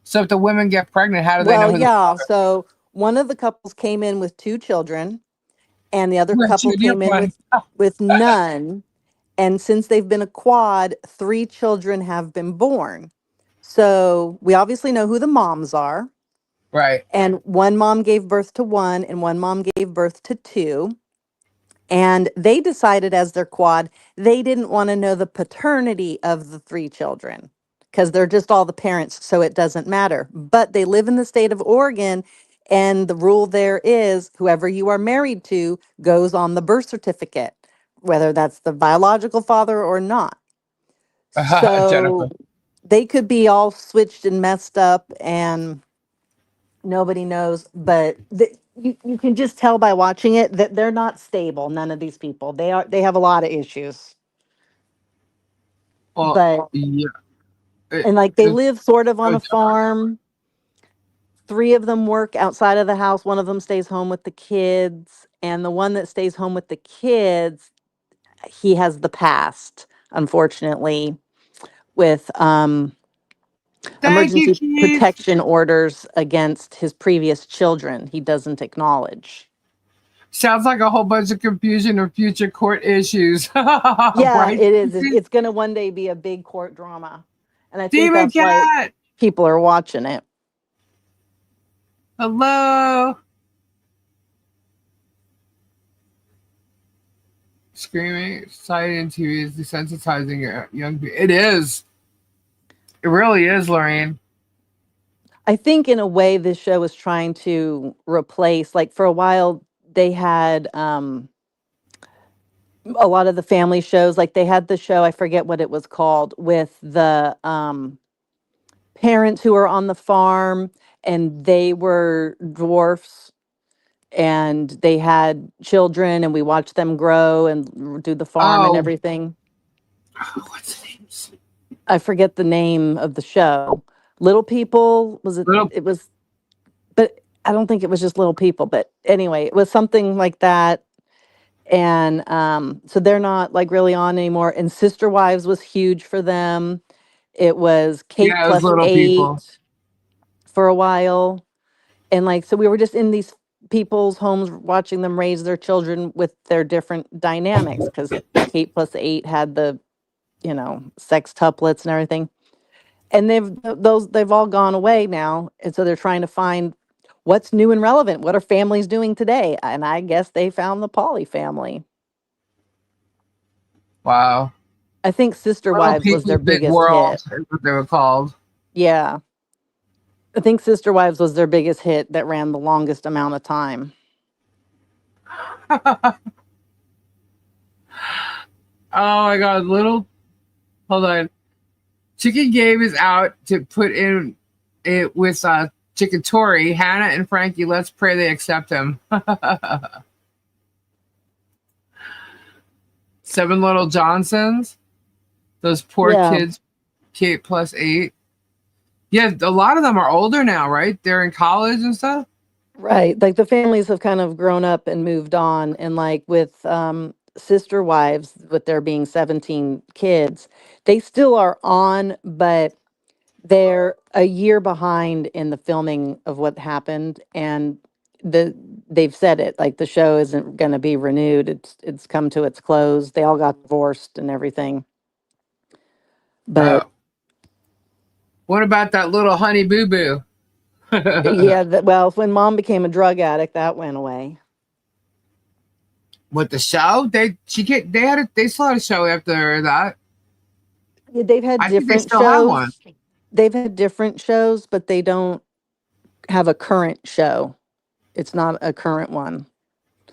So if the women get pregnant, how do they know Well, who the yeah. father? So one of the couples came in with 2 children, and the other Where's couple your came in one? with none. And since they've been a quad, 3 children have been born. So we obviously know who the moms are. Right. And one mom gave birth to 1, and one mom gave birth to 2. And they decided as their quad, they didn't want to know the paternity of the 3 children because they're just all the parents, so it doesn't matter. But they live in the state of Oregon, and the rule there is whoever you are married to goes on the birth certificate, whether that's the biological father or not. So Jennifer. they could be all switched and messed up, and nobody knows, but you can just tell by watching it that they're not stable. None of these people. They have a lot of issues. Well, But yeah. and like they The, live sort of on oh, a farm. 3 of them work outside of the house. One of them stays home with the kids, and the one that stays home with the kids, he has the past, unfortunately, with thank you, emergency Keith. protection orders against his previous children. He doesn't acknowledge. Sounds like a whole bunch of confusion or future court issues. Yeah, Right? it is. It's going to one day be a big court drama. And I think Demon that's why Cat. people are watching it. Hello. Screaming, society and TV is desensitizing young people. It is. It really is, Lorraine. I think in a way this show is trying to replace, like for a while, they had a lot of the family shows. Like they had the show, I forget what it was called, with the parents who were on the farm, and they were dwarfs, and they had children, and we watched them grow and do the farm and Oh, everything. what's the name? I forget the name of the show. Little People, was it? Little. It was, but I don't think it was just Little People. But anyway, it was something like that. And so they're not like really on anymore. And Sister Wives was huge for them. It was Kate Yeah, it was plus little people. 8 for a while. And like, so we were just in these people's homes watching them raise their children with their different dynamics, because Kate plus 8 had the, sextuplets and everything. And they've all gone away now. And so they're trying to find what's new and relevant. What are families doing today? And I guess they found the Poly family. Wow. I think Sister Little Wives was People's their Big biggest World hit. is what they were called. Yeah. I think Sister Wives was their biggest hit that ran the longest amount of time. Oh my God, hold on. Chicken Gabe is out to put in it with Chicken Tori. Hannah and Frankie, let's pray they accept him. 7 Little Johnsons. Those poor Yeah. kids, Kate plus 8. Yeah, a lot of them are older now, right? They're in college and stuff. Right. Like the families have kind of grown up and moved on. And like with Sister Wives, with there being 17 kids, they still are on, but they're a year behind in the filming of what happened. And they've said it, like the show isn't going to be renewed. It's come to its close. They all got divorced and everything. But what about that little Honey Boo Boo? yeah, well, when Mom became a drug addict, that went away. With the show, they still had a show after that. Yeah, they've had I think they different still have one. shows. They've had different shows, but they don't have a current show. It's not a current one.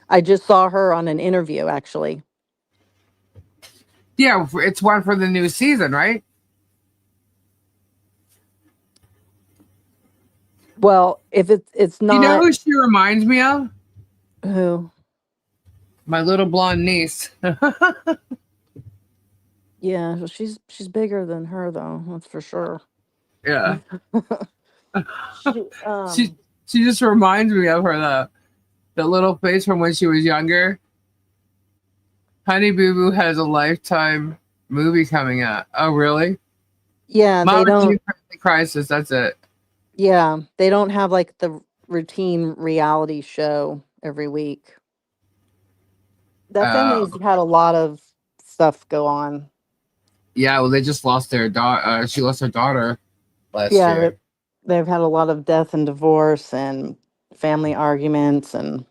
I just saw her on an interview, actually. Yeah, it's one for the new season, right? Well, if it's not. You know who she reminds me of? Who? My little blonde niece. Yeah, well, she's bigger than her, though. That's for sure. Yeah. She, She just reminds me of her, the little face from when she was younger. Honey Boo Boo has a Lifetime movie coming out. Oh, really? Yeah, Mama they don't. Teen Family Crisis. That's it. Yeah, they don't have like the routine reality show every week. That family's had a lot of stuff go on. Yeah, well, they just lost their daughter. She lost her daughter last Yeah, year. they've had a lot of death and divorce and family arguments and.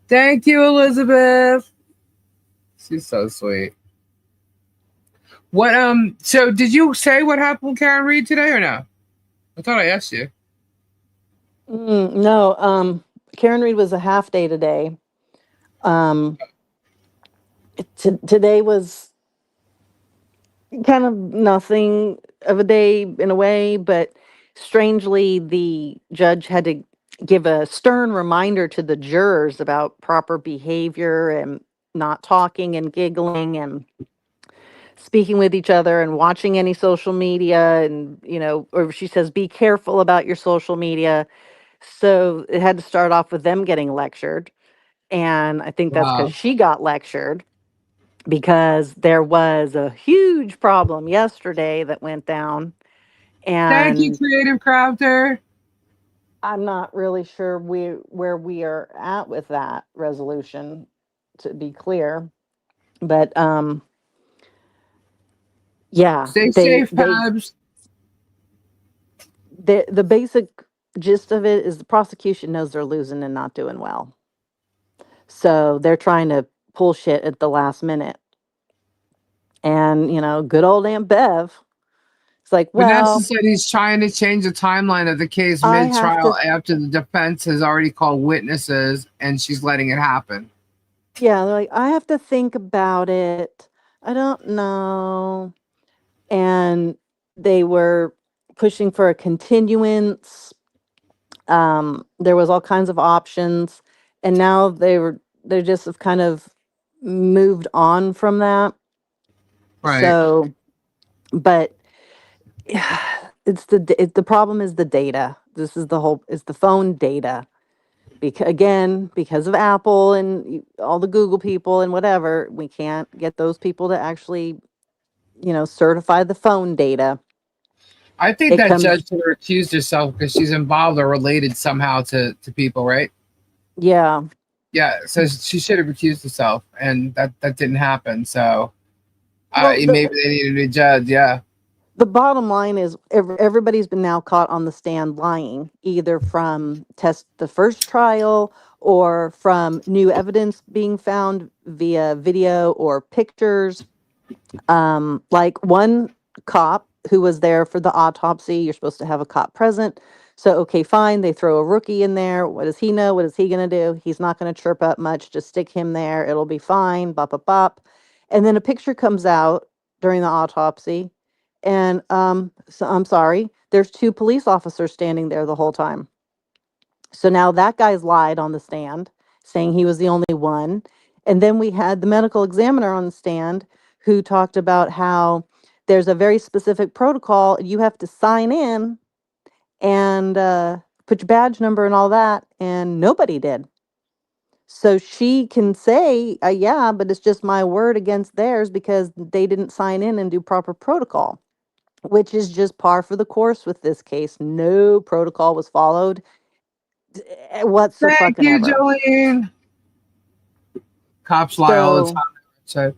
Thank you, Elizabeth. She's so sweet. What so did you say what happened with Karen Reed today or no? I thought I asked you. No, Karen Reed was a half day today. Today was kind of nothing of a day in a way, but strangely, the judge had to give a stern reminder to the jurors about proper behavior and not talking and giggling and speaking with each other and watching any social media. And, or she says, be careful about your social media. So it had to start off with them getting lectured. And I think that's because Wow. she got lectured, because there was a huge problem yesterday that went down. Thank you, And Creative Crafter. I'm not really sure where we are at with that resolution, to be clear. But yeah, Stay safe, Habs. the basic gist of it is the prosecution knows they're losing and not doing well. So they're trying to pull shit at the last minute. And, good old Aunt Bev It's like, Vanessa well, said he's trying to change the timeline of the case I have mid-trial to, after the defense has already called witnesses and she's letting it happen. yeah, they're like, I have to think about it. I don't know. And they were pushing for a continuance. There was all kinds of options, and now they just have kind of moved on from that. Right. So, but the problem is the data. This is it's the phone data. Because of Apple and all the Google people and whatever, we can't get those people to actually, certify the phone data. I think It that comes, judge should have recused herself because she's involved or related somehow to people, right? yeah. Yeah, so she should have recused herself, and that didn't happen. So Well, maybe they needed a judge. Yeah. the bottom line is everybody's been now caught on the stand lying, either from the first trial or from new evidence being found via video or pictures. Like one cop who was there for the autopsy, you're supposed to have a cop present. So, okay, fine. They throw a rookie in there. What does he know? What is he going to do? He's not going to chirp up much. Just stick him there. It'll be fine. Bop, bop, bop. And then a picture comes out during the autopsy. And so I'm sorry, there's two police officers standing there the whole time. So now that guy's lied on the stand, saying he was the only one. And then we had the medical examiner on the stand who talked about how there's a very specific protocol. You have to sign in and put your badge number and all that. And nobody did. So she can say, yeah, but it's just my word against theirs because they didn't sign in and do proper protocol, which is just par for the course with this case. No protocol was followed Thank you, whatsoever. Jolene. Cops lie all the So, time.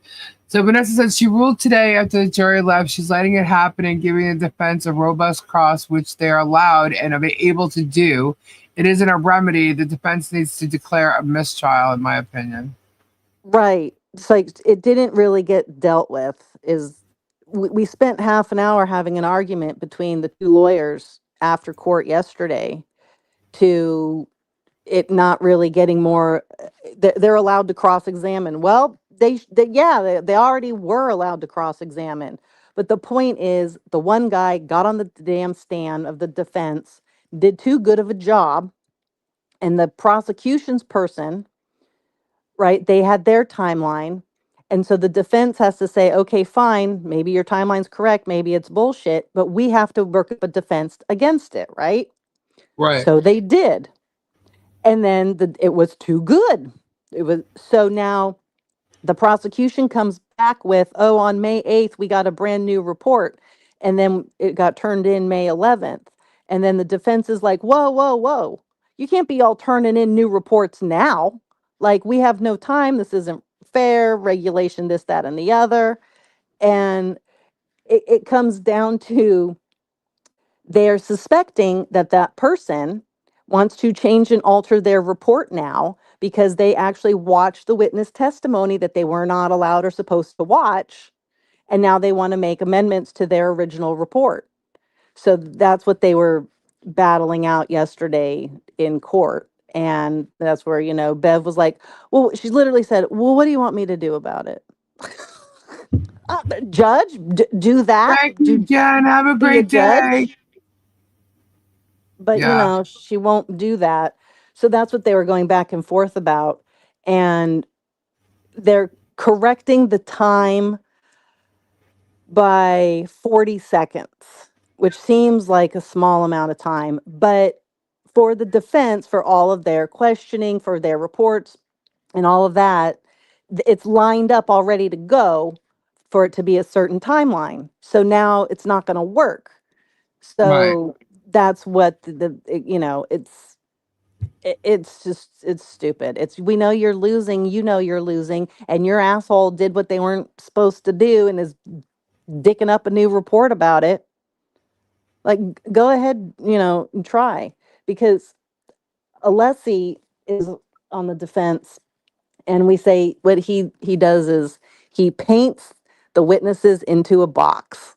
So Vanessa said she ruled today after the jury left. She's letting it happen and giving the defense a robust cross, which they are allowed and are able to do. It isn't a remedy. The defense needs to declare a mistrial, in my opinion. right. It's like it didn't really get dealt with. We spent half an hour having an argument between the two lawyers after court yesterday to it not really getting more. They're allowed to cross-examine. Well, they already were allowed to cross-examine. But the point is, the one guy got on the damn stand of the defense, did too good of a job, and the prosecution's person, right, they had their timeline. And so the defense has to say, okay, fine, maybe your timeline's correct, maybe it's bullshit, but we have to work up a defense against it, right? Right. So they did. And then it was too good. It was so now the prosecution comes back with, oh, on May 8th, we got a brand new report. And then it got turned in May 11th. And then the defense is like, whoa, whoa, whoa. You can't be all turning in new reports now. Like, we have no time. This isn't fair. Regulation, this, that, and the other. And it comes down to they're suspecting that that person wants to change and alter their report now because they actually watched the witness testimony that they were not allowed or supposed to watch. And now they want to make amendments to their original report. So that's what they were battling out yesterday in court. And that's where, Bev was like, well, she literally said, well, what do you want me to do about it? Judge, do that. Thank you, Jen. Have a Be a great day. judge. But Yeah. she won't do that. So that's what they were going back and forth about. And they're correcting the time by 40 seconds, which seems like a small amount of time. But for the defense, for all of their questioning, for their reports, and all of that, it's lined up all ready to go for it to be a certain timeline. So now it's not going to work. Right. So that's what it's stupid. We know you're losing, you're losing, and your asshole did what they weren't supposed to do and is dicking up a new report about it. Like, go ahead, and try, because Alessi is on the defense, and we say what he does is he paints the witnesses into a box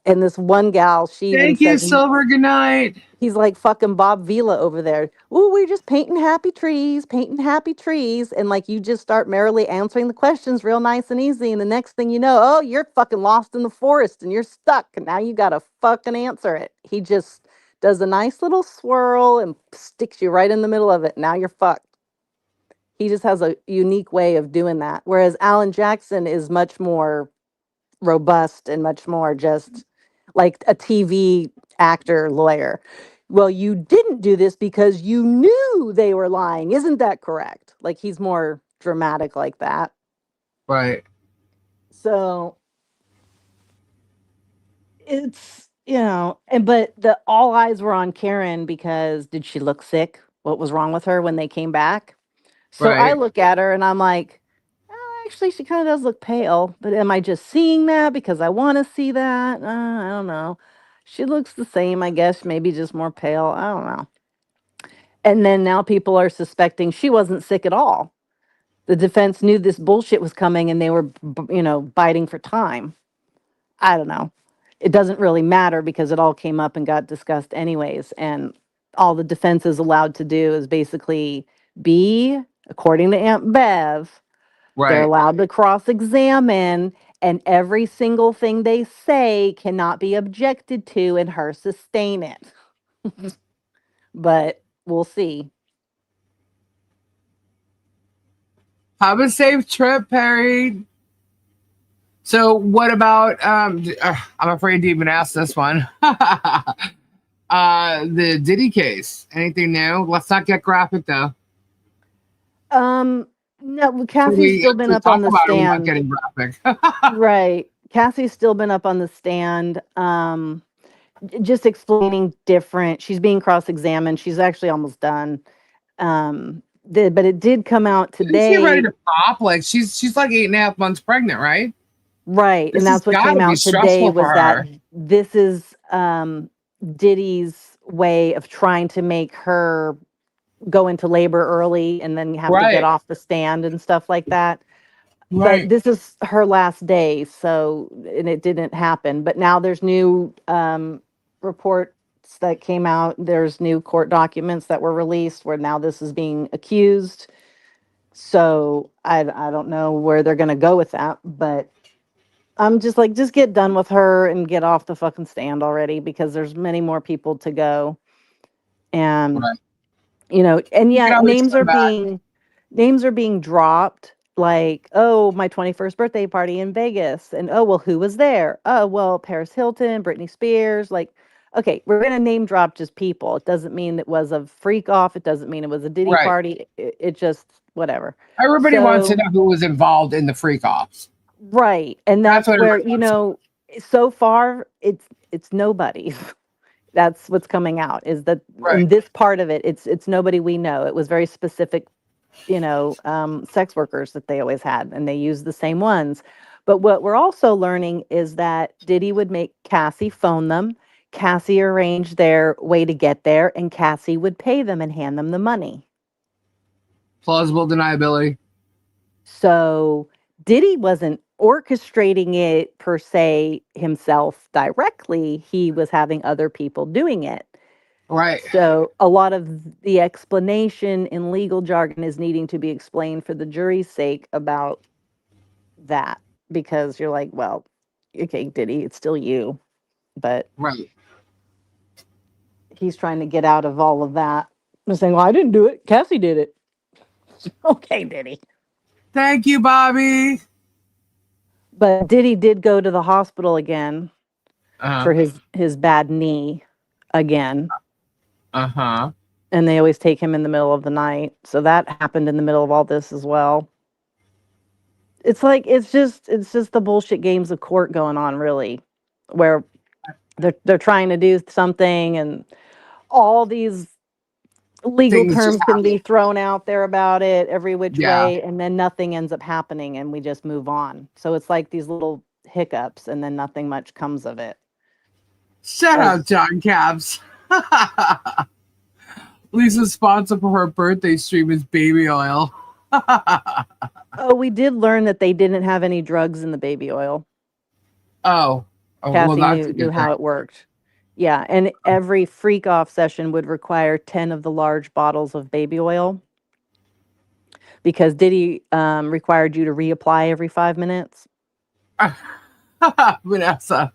And this one gal, she even Thank you, said Silver. Good night. he's like fucking Bob Vila over there. Oh, we're just painting happy trees, painting happy trees. And like you just start merrily answering the questions real nice and easy. And the next thing you know, oh, you're fucking lost in the forest and you're stuck. And now you got to fucking answer it. He just does a nice little swirl and sticks you right in the middle of it. Now you're fucked. He just has a unique way of doing that. Whereas Alan Jackson is much more robust and much more just like a TV actor lawyer. Well, you didn't do this because you knew they were lying. Isn't that correct? Like he's more dramatic like that. Right. So it's, and but the all eyes were on Karen because did she look sick? What was wrong with her when they came back? So I Right. look at her and I'm like, actually, she kind of does look pale, but am I just seeing that because I want to see that? I don't know. She looks the same, I guess, maybe just more pale. I don't know. And then now people are suspecting she wasn't sick at all. The defense knew this bullshit was coming and they were, biting for time. I don't know. It doesn't really matter because it all came up and got discussed anyways. And all the defense is allowed to do is basically be, according to Aunt Bev, they're Right. allowed to cross-examine, and every single thing they say cannot be objected to and her sustain it. But we'll see. Have a safe trip, Perry. So, what about? I'm afraid to even ask this one. The Diddy case. Anything new? Let's not get graphic though. No, Cassie's We still been actually up on talk the about it without stand. getting graphic. Right. Cassie's still been up on the stand. Just explaining different. She's being cross-examined. She's actually almost done. But it did come out Isn't she ready today. to pop? Like she's like 8.5 months pregnant, right? Right. And This has that's what got came to be out today stressful for was that her. this is Diddy's way of trying to make her go into labor early and then have to get Right. off the stand and stuff like that. But Right. this is her last day, and it didn't happen. But now there's new reports that came out. There's new court documents that were released where now this is being accused. So I don't know where they're going to go with that, but I'm just like, just get done with her and get off the fucking stand already because there's many more people to go. And, Right. and You can yet always come back. names are being dropped like, oh, my 21st birthday party in Vegas. And, oh, well, who was there? Oh, well, Paris Hilton, Britney Spears. Like, okay, we're going to name drop just people. It doesn't mean it was a freak off. It doesn't mean it was a Diddy Right. party. It just, whatever. Everybody wants to So, know who was involved in the freak offs. right. And That's that's what where, everybody wants to know. so far it's nobody. That's what's coming out is that Right. in this part of it, it's nobody we know. It was very specific, sex workers that they always had, and they used the same ones. But what we're also learning is that Diddy would make Cassie phone them. Cassie arranged their way to get there, and Cassie would pay them and hand them the money. Plausible deniability. So Diddy wasn't orchestrating it per se himself directly. He was having other people doing it. Right. So a lot of the explanation in legal jargon is needing to be explained for the jury's sake about that because you're like, well, okay, Diddy, it's still you, but Right. he's trying to get out of all of that. I'm saying, well, I didn't do it. Cassie did it. Okay, Diddy. Thank you, Bobby. But Diddy did go to the hospital again for his bad knee again. Uh-huh. And they always take him in the middle of the night. So that happened in the middle of all this as well. It's like it's just the bullshit games of court going on, really, where they're trying to do something and all these legal Things just terms can be happen. thrown out there about it every which Yeah. way, and then nothing ends up happening and we just move on. So it's like these little hiccups and then nothing much comes of it. Shout out John Cabs. Lisa's sponsor for her birthday stream is baby oil. Oh, we did learn that they didn't have any drugs in the baby oil. Oh. Oh, well, Cassie that's a knew good thing. how it worked. Yeah, and every freak off session would require 10 of the large bottles of baby oil because Diddy required you to reapply every 5 minutes. Vanessa,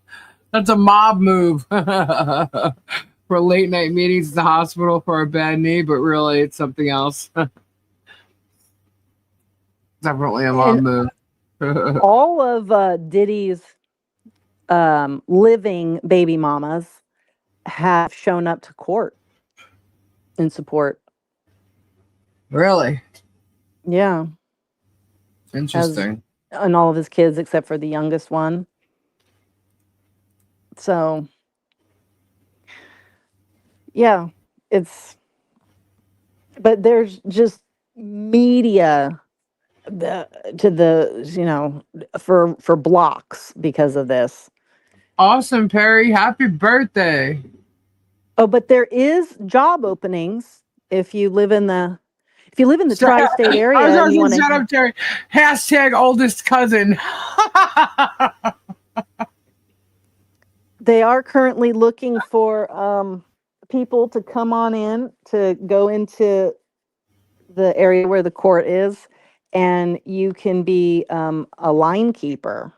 that's a mob move for late night meetings at the hospital for a bad knee, but really it's something else. Definitely a mob And move. all of Diddy's living baby mamas have shown up to court in support. Really Yeah. interesting. And all of his kids except for the youngest one. So yeah, but there's just media for blocks because of this. Awesome, Perry. Happy birthday. Oh, but there is job openings if you live in the tri-state area I was and you going to want say, shut to. up, Terry. Hashtag oldest cousin. They are currently looking for people to come on in to go into the area where the court is, and you can be a line keeper.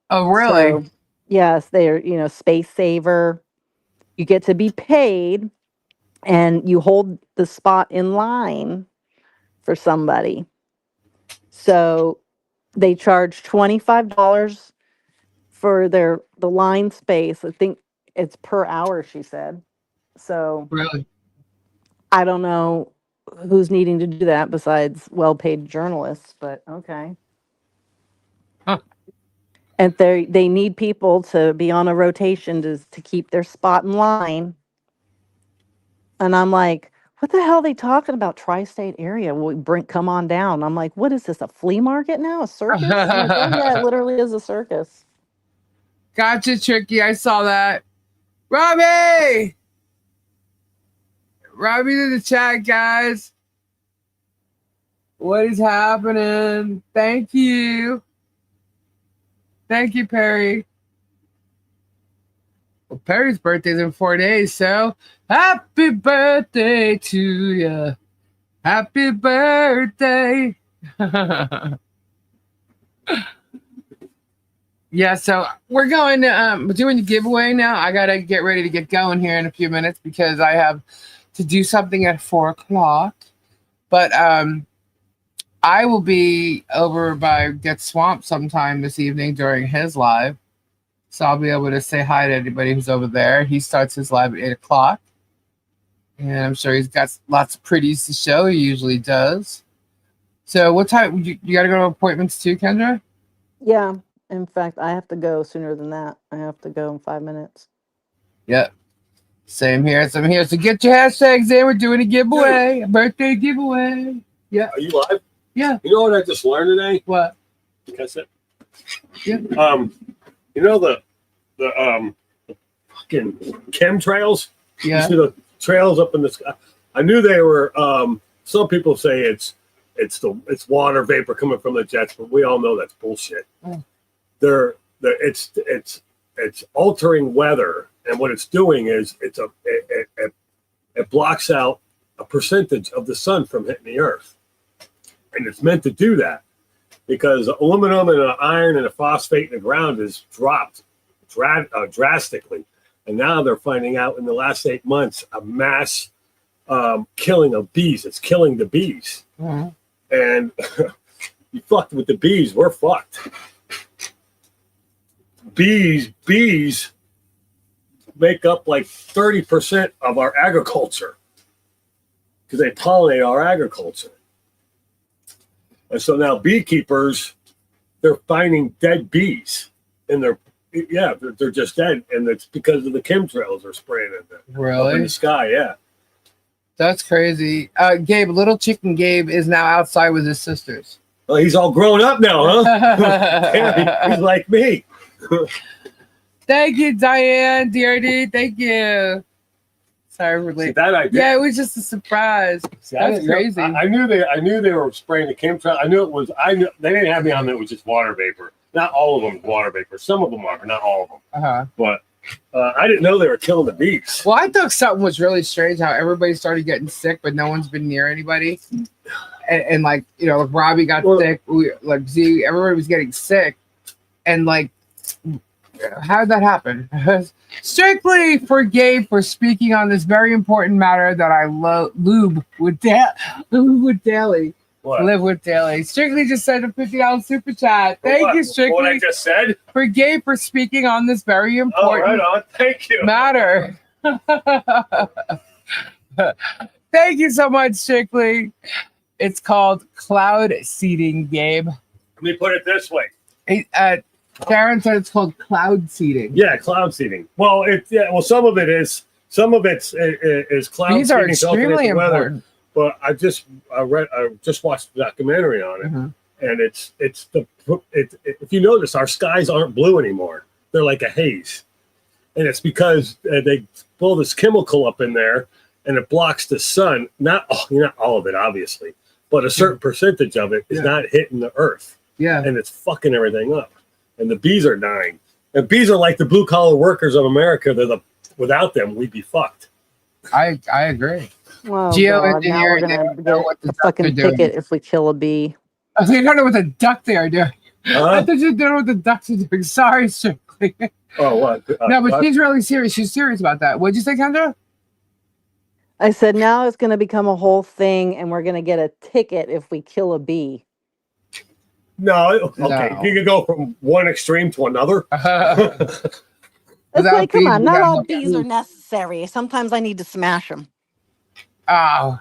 Oh, really? So, yes, they're space saver. You get to be paid, and you hold the spot in line for somebody. So they charge $25 for the line space. I think it's per hour, she said. So Really? I don't know who's needing to do that besides well-paid journalists, but okay. Huh. And they need people to be on a rotation to keep their spot in line. And I'm like, what the hell are they talking about? Tri-state area? Come on down. I'm like, what is this? A flea market now? A circus? I'm like, oh yeah, it literally is a circus. Gotcha, Tricky. I saw that. Robbie! Robbie to the chat, guys. What is happening? Thank you. Thank you, Perry. Well, Perry's birthday's in 4 days, so happy birthday to you. Happy birthday. Yeah, so we're going to doing the giveaway now. I gotta get ready to get going here in a few minutes because I have to do something at 4:00. But I will be over by Get Swamped sometime this evening during his live. So I'll be able to say hi to anybody who's over there. He starts his live at 8:00. And I'm sure he's got lots of pretties to show. He usually does. So what time? You got to go to appointments too, Kendra? Yeah. In fact, I have to go sooner than that. I have to go in 5 minutes. Yep. Same here. So I'm here. So get your hashtags in. We're doing a giveaway, a birthday giveaway. Yeah. Are you live? Yeah. You know what I just learned today? What? Cassette. Yeah. You know the fucking chemtrails? Yeah. You see the trails up in the sky? I knew they were. Some people say it's water vapor coming from the jets, but we all know that's bullshit. Oh. It's altering weather, and what it's doing is it blocks out a percentage of the sun from hitting the earth, and it's meant to do that because aluminum and iron and a phosphate in the ground is dropped drastically, and now they're finding out in the last 8 months a mass killing of bees. It's killing the bees, and you fucked with the bees, we're fucked. Bees make up like 30% of our agriculture because they pollinate our agriculture. And so now beekeepers, they're finding dead bees and they're just dead. And it's because of the chemtrails they're spraying in there. Really? Up in the sky, yeah. That's crazy. Gabe, little chicken Gabe is now outside with his sisters. Well, he's all grown up now, huh? Yeah, he's like me. Thank you, Diane, DRD. Thank you. Sorry for late. That I did. Yeah, it was just a surprise. That's crazy. I knew they were spraying the chemtrail. I knew they didn't have me on that. It was just water vapor. Not all of them water vapor. Some of them are, but not all of them. Uh-huh. But I didn't know they were killing the bees. Well, I thought something was really strange how everybody started getting sick, but no one's been near anybody. And like, like Robbie got sick. Everybody was getting sick. And like, how did that happen? Strictly forgave for speaking on this very important matter that I live with daily. What? Live with daily. Strictly just sent a $50 super chat. Thank you, Strictly. What I just said? Forgave for speaking on this very important right on. Thank you. matter. Thank you so much, Strictly. It's called cloud seeding, Gabe. Let me put it this way. Sharon said it's called cloud seeding. Yeah, cloud seeding. Well, some of it is. Some of it's is cloud These seeding. are extremely important. But I just watched the documentary on it, and it's if you notice, our skies aren't blue anymore. They're like a haze, and it's because they pull this chemical up in there, and it blocks the sun. Not all of it, obviously, but a certain percentage of it is not hitting the earth. Yeah, and it's fucking everything up, and the bees are dying. And bees are like the blue collar workers of America. Without them, we'd be fucked. I agree. Oh, Geo God, now we're gonna get a fucking ticket if we kill a bee. I think I don't know what the duck they are doing. I thought you didn't know what the ducks are doing. Sorry, Strictly. Oh, what? No, but she's really serious. She's serious about that. What'd you say, Kendra? I said now it's going to become a whole thing, and we're going to get a ticket if we kill a bee. No, okay. No. You can go from one extreme to another. It's like, come on, not all bees are necessary. Sometimes I need to smash them. Oh,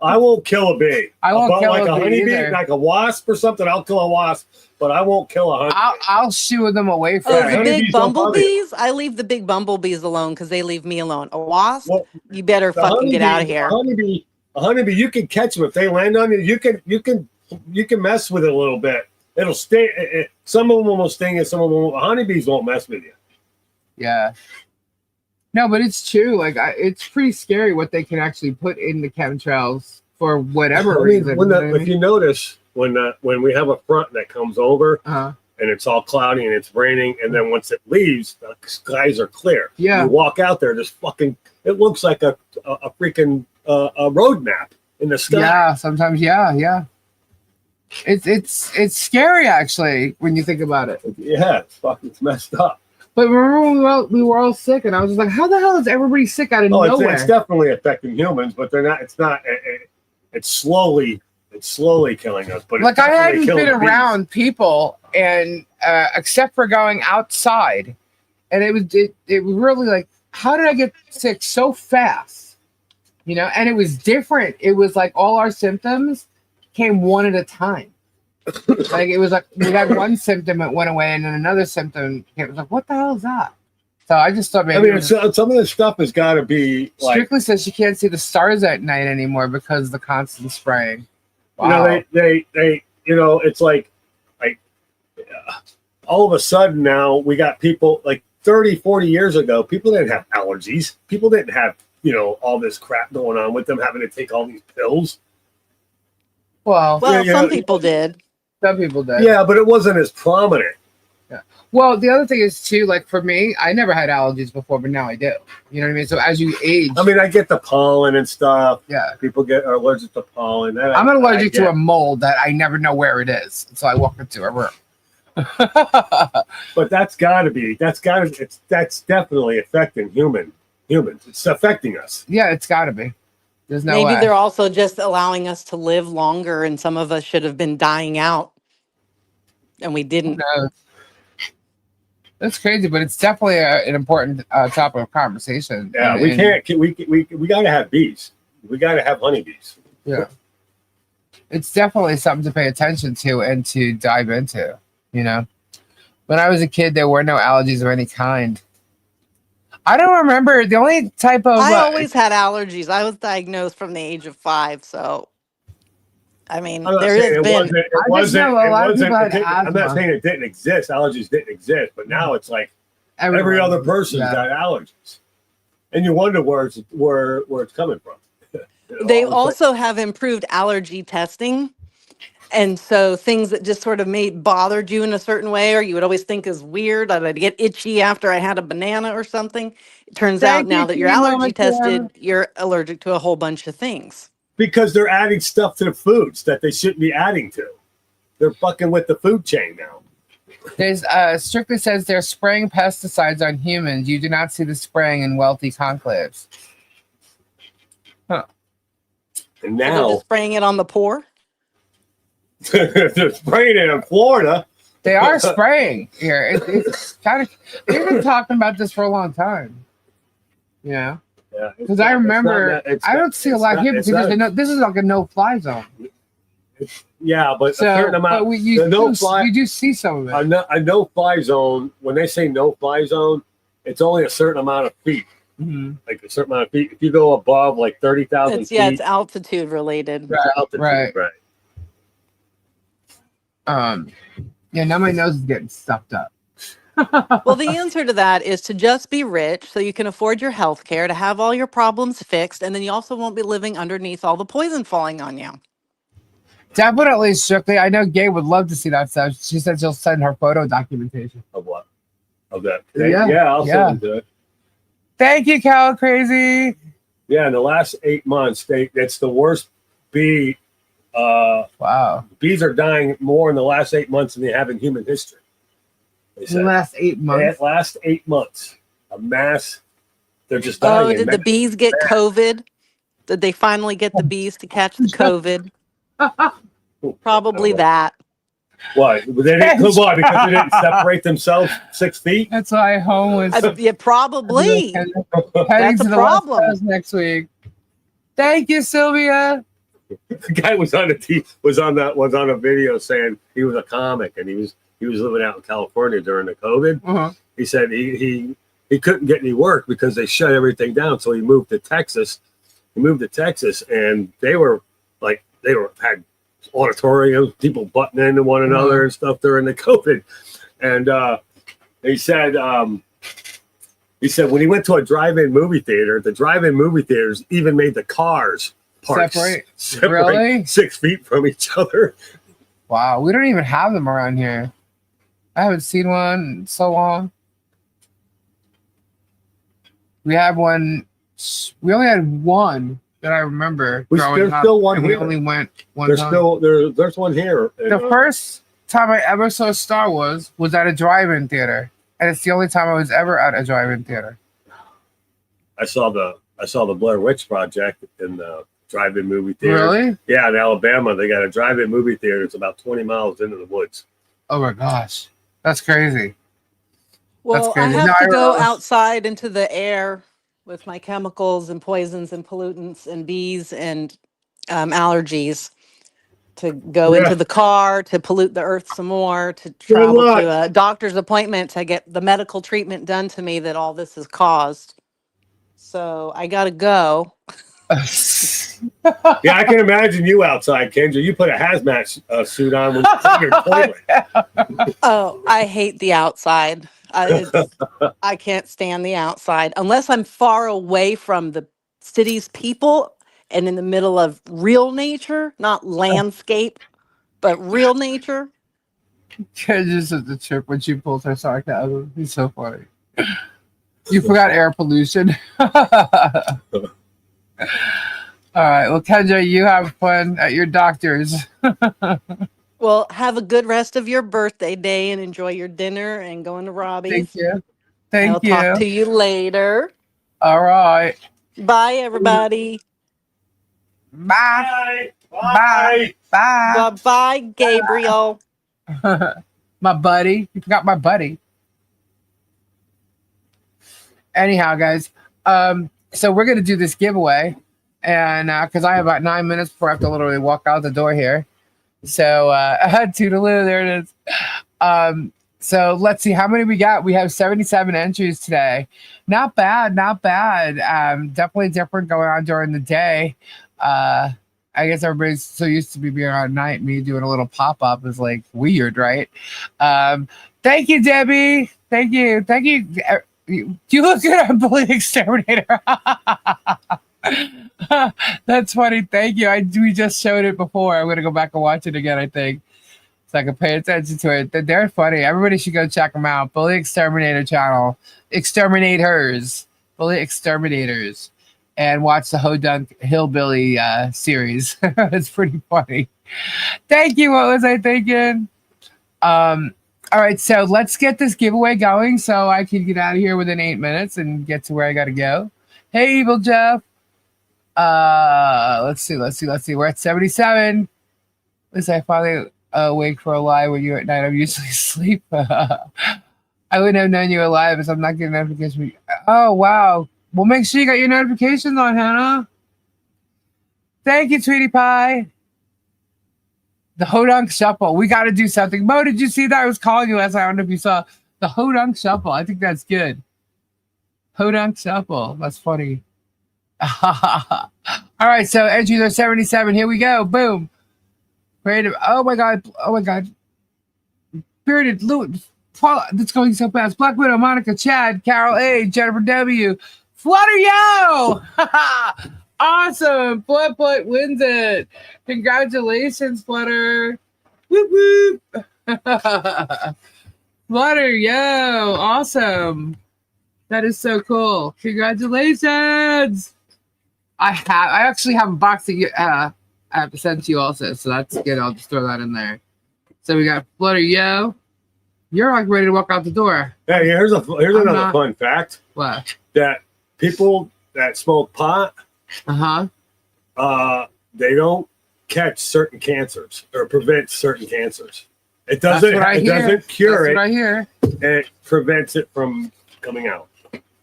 I won't kill a bee. I won't kill like a bee honeybee, either. like a wasp or something. I'll kill a wasp, but I won't kill a honeybee. I'll shoo them away from Oh, it. the big honeybees don't bother you. bumblebees? I leave the big bumblebees alone because they leave me alone. A wasp? You better fucking get out of here. A honeybee, you can catch them if they land on you. You can mess with it a little bit. It'll stay. Some of them will sting you. Some of them won't. Honeybees won't mess with you. Yeah. No, but it's true. Like, it's pretty scary what they can actually put in the chemtrails for whatever reason. If you notice, when we have a front that comes over and it's all cloudy and it's raining, and then once it leaves, the skies are clear. Yeah. You walk out there, it looks like a freaking a road map in the sky. Yeah, sometimes, yeah. It's scary actually when you think about it. Yeah, it's messed up. But remember we were all sick, and I was just like, "How the hell is everybody sick out of nowhere?" It's definitely affecting humans, but they're not. It's not. It's slowly killing us. But like, it's I hadn't killing been bees. around people, and except for going outside, and it was really like, how did I get sick so fast? And it was different. It was like all our symptoms came one at a time. Like, it was like we had one symptom, it went away, and then another symptom came. It was like, what the hell is that? So I just thought maybe. Some of this stuff has got to be like. Strictly says she can't see the stars at night anymore because of the constant spraying. Wow. They it's like all of a sudden now we got people like 30, 40 years ago. People didn't have allergies. People didn't have all this crap going on with them having to take all these pills. Well, some people did. Some people did. Yeah, but it wasn't as prominent. Yeah. Well, the other thing is too, like for me, I never had allergies before, but now I do. You know what I mean? So as you age, I mean, I get the pollen and stuff. Yeah. People are allergic to pollen. I'm allergic to a mold that I never know where it is, so I walk into a room. But that's definitely affecting humans. It's affecting us. Yeah, it's got to be. There's no Maybe way. they're also just allowing us to live longer, and some of us should have been dying out, and we didn't. No. That's crazy, but it's definitely an important topic of conversation. Yeah, we got to have bees. We got to have honeybees. Yeah, it's definitely something to pay attention to and to dive into. When I was a kid, there were no allergies of any kind. I don't remember. The only type of I always had allergies. I was diagnosed from the age of 5, so I mean, there has been. I'm not saying it didn't exist. Allergies didn't exist, but now it's like every other person's got allergies, and you wonder where it's coming from. They also have improved allergy testing, And so things that just sort of bothered you in a certain way, or you would always think is weird, I'd get itchy after I had a banana or something. It turns out Thank now you, that you're Kitty Mama allergy Kim. tested, you're allergic to a whole bunch of things. Because they're adding stuff to the foods that they shouldn't be adding to. They're fucking with the food chain now. There's strictly says they're spraying pesticides on humans. You do not see the spraying in wealthy conclaves. Huh. And So they're now just spraying it on the poor. they're spraying it in Florida. They are spraying here. It's kind of. We've been talking about this for a long time. Yeah. Yeah, Because I remember, I don't see a lot here because this is like a no-fly zone. Yeah, but So, a certain amount. but you do see some of it. A no-fly zone. When they say no-fly zone, it's only a certain amount of feet. Mm-hmm. Like a certain amount of feet. If you go above like 30,000 feet, It's altitude related. Right, altitude, right. right. Yeah, now my nose is getting stuffed up. Well, the answer to that is to just be rich so you can afford your health care, to have all your problems fixed, and then you also won't be living underneath all the poison falling on you. Definitely, strictly. I know Gabe would love to see that stuff. She said she'll send her photo documentation. Of what? Of that? Yeah, I'll send them to it. Thank you, Cal Crazy. Yeah, in the last 8 months, that's the worst bee. Wow. Bees are dying more in the last 8 months than they have in human history. In the last 8 months? Last 8 months. A mass. They're just dying. Oh, did the bees get COVID? Did they finally get the bees to catch the COVID? Probably that. Why? They didn't, why? Because they didn't separate themselves 6 feet? That's why home was. Yeah, probably. Heading That's to a the West problem. Coast next week. Thank you, Sylvia. The guy was on a video saying he was a comic and he was living out in California during the COVID. Uh-huh. He said he couldn't get any work because they shut everything down. So he moved to Texas. And they had auditoriums, people butting into one another and stuff during the COVID. And he said when he went to a drive-in movie theater, the drive-in movie theaters even made the cars separate Really? 6 feet from each other. Wow, we don't even have them around here. I haven't seen one in so long. We have one. We only had one that I remember. There's still one and here. We only went one There's time. there's one here. The first time I ever saw Star Wars was at a drive-in theater, and it's the only time I was ever at a drive-in theater. I saw the Blair Witch Project in the drive-in movie theater. Really? Yeah, in Alabama, they got a drive-in movie theater. It's about 20 miles into the woods. Oh my gosh, that's crazy. Well, I crazy. have No, to I go realize- outside into the air with my chemicals and poisons and pollutants and bees and allergies, to go into the car, to pollute the earth some more, to travel to a doctor's appointment to get the medical treatment done to me that all this has caused. So I got to go. Yeah, I can imagine you outside, Kendra. You put a hazmat suit on when you clean your toilet. Oh, I hate the outside. I can't stand the outside unless I'm far away from the city's people and in the middle of real nature, not landscape, but real nature. Kendra's at the trip when she pulls her sarcasm. He's so funny. You forgot air pollution. All right. Well, Kendra, you have fun at your doctor's. Well, have a good rest of your birthday day and enjoy your dinner and going to Robbie's. Thank you. Thank I'll you. talk to you later. All right. Bye, everybody. Bye. Bye. Bye. Bye-bye, Gabriel. My buddy. You forgot my buddy. Anyhow, guys. So we're going to do this giveaway. And because I have about 9 minutes before I have to literally walk out the door here. So toodaloo, there it is. So let's see how many we got. We have 77 entries today. Not bad, not bad. Definitely different going on during the day. I guess everybody's so used to me being on night. Me doing a little pop-up is like weird, right? Thank you, Debbie. Thank you. Thank you. You look good on Bully Exterminator. That's funny. Thank you. We just showed it before. I'm gonna go back and watch it again. I think so I can pay attention to it. They're funny. Everybody should go check them out. Bully Exterminator channel. Exterminators. Bully Exterminators. And watch the Hodunk Hillbilly series. It's pretty funny. Thank you. What was I thinking? All right, so let's get this giveaway going so I can get out of here within 8 minutes and get to where I gotta go. Hey, Evil Jeff. Let's see. We're at 77. At least I finally awake for a lie when you're at night. I'm usually asleep. I wouldn't have known you were alive if I'm not getting notifications. Oh, wow. Well, make sure you got your notifications on, Hannah. Thank you, Sweetie Pie. The Hodunk Shuffle. We got to do something. Mo, did you see that? I was calling you last night. I don't know if you saw the Hodunk Shuffle. I think that's good. Hodunk Shuffle. That's funny. All right, so entries are 77. Here we go. Boom. Creative. Oh my God. Bearded Louis. That's going so fast. Black Widow, Monica, Chad, Carol A, Jennifer W, Flutter Yo. Awesome. Flut wins it. Congratulations, Flutter. Whoop whoop. Flutter Yo. Awesome. That is so cool. Congratulations. I actually have a box that I have to send to you also, so that's good. I'll just throw that in there. So we got Flutter Yo. You're like ready to walk out the door. Hey, here's another fun fact. What? That people that smoke pot, they don't catch certain cancers or prevent certain cancers. It doesn't cure it. That's what I hear. It prevents it from coming out.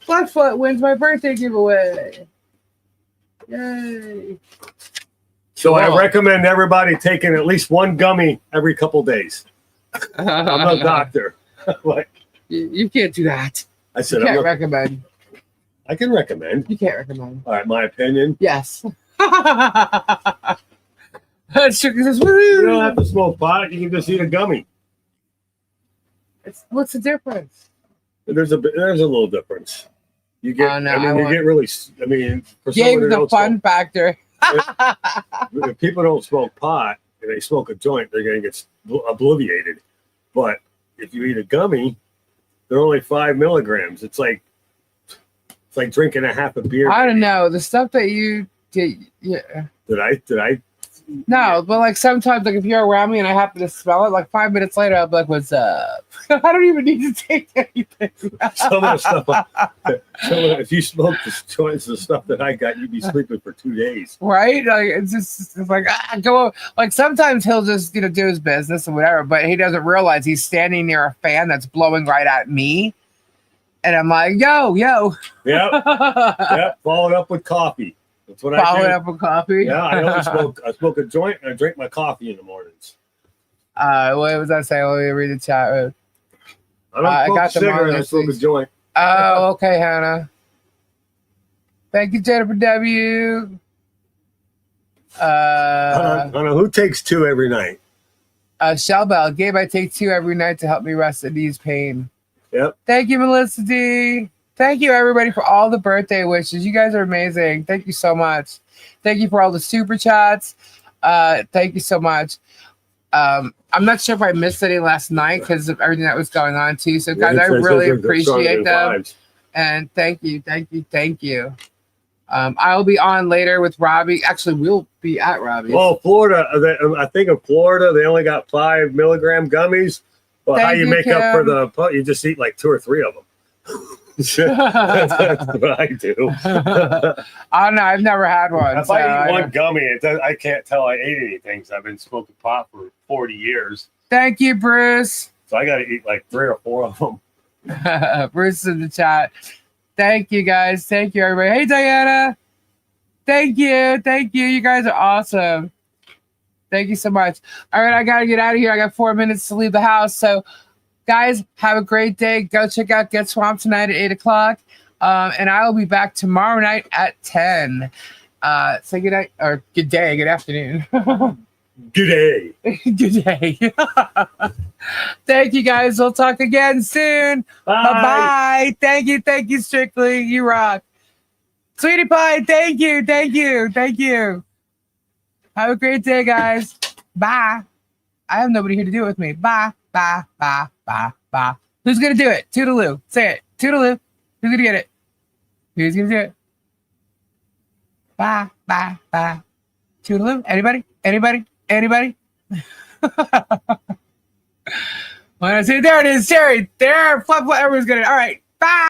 Flatfoot wins my birthday giveaway. Yay. So I recommend everybody taking at least one gummy every couple days. I'm a doctor. Like, you can't do that. I said you can't recommend. I can recommend. You can't recommend. All right, my opinion. Yes. You don't have to smoke pot. You can just eat a gummy. What's the difference? There's a little difference. You get. You get really. I mean, for gave the fun factor. If people don't smoke pot and they smoke a joint, they're going to get obliviated. But if you eat a gummy, they're only 5 milligrams. It's like drinking a half a beer. I don't know the stuff that you did. Yeah. Did I? No, but like sometimes, like if you're around me and I happen to smell it, like 5 minutes later, I'll be like, "What's up?" I don't even need to take anything. Some of the stuff. If you smoke the joints, the stuff that I got, you'd be sleeping for 2 days. Right? Like it's like go. Like sometimes he'll just do his business and whatever, but he doesn't realize he's standing near a fan that's blowing right at me, and I'm like, "Yo." Yep. Followed up with coffee. That's what I do. Followed up with coffee. Yeah, I smoke a joint and I drink my coffee in the mornings. What was I saying? Let me read the chat. I got a cigarette. I smoke a joint. Oh, okay, Hannah. Thank you, Jennifer W. I don't know who takes 2 every night. Shellbell, Gabe, I take 2 every night to help me rest at ease pain. Yep. Thank you, Melissa D. Thank you, everybody, for all the birthday wishes. You guys are amazing. Thank you so much. Thank you for all the super chats. Thank you so much. I'm not sure if I missed any last night because of everything that was going on too. So, guys, I really appreciate them. And thank you. I'll be on later with Robbie. Actually, we'll be at Robbie's. Well, Florida, I think in Florida, they only got 5 milligram gummies. Well, how you make up for the, you just eat like 2 or 3 of them. That's what I do. I don't know. I've never had one. If I eat one gummy, I can't tell I ate anything because I've been smoking pot for 40 years. Thank you, Bruce. So I got to eat like 3 or 4 of them. Bruce is in the chat. Thank you, guys. Thank you, everybody. Hey, Diana. Thank you. You guys are awesome. Thank you so much. All right, I got to get out of here. I got 4 minutes to leave the house. So, guys, have a great day. Go check out Get Swamped tonight at 8 o'clock. And I will be back tomorrow night at 10. Say good night, or good day, good afternoon. Good day. Good day. Thank you, guys. We'll talk again soon. Bye. Bye-bye. Thank you, Strictly. You rock. Sweetie Pie, thank you, thank you, thank you. Have a great day, guys. Bye. I have nobody here to do it with me. Bye, bye, bye, bye, bye. Who's gonna do it? Toodaloo. Say it. Toodaloo. Who's gonna get it? Who's gonna do it? Bye, bye, bye. Toodaloo. Anybody? Anybody? Anybody? When I say there it is, Sherry. There. Flip, everyone's gonna. All right. Bye.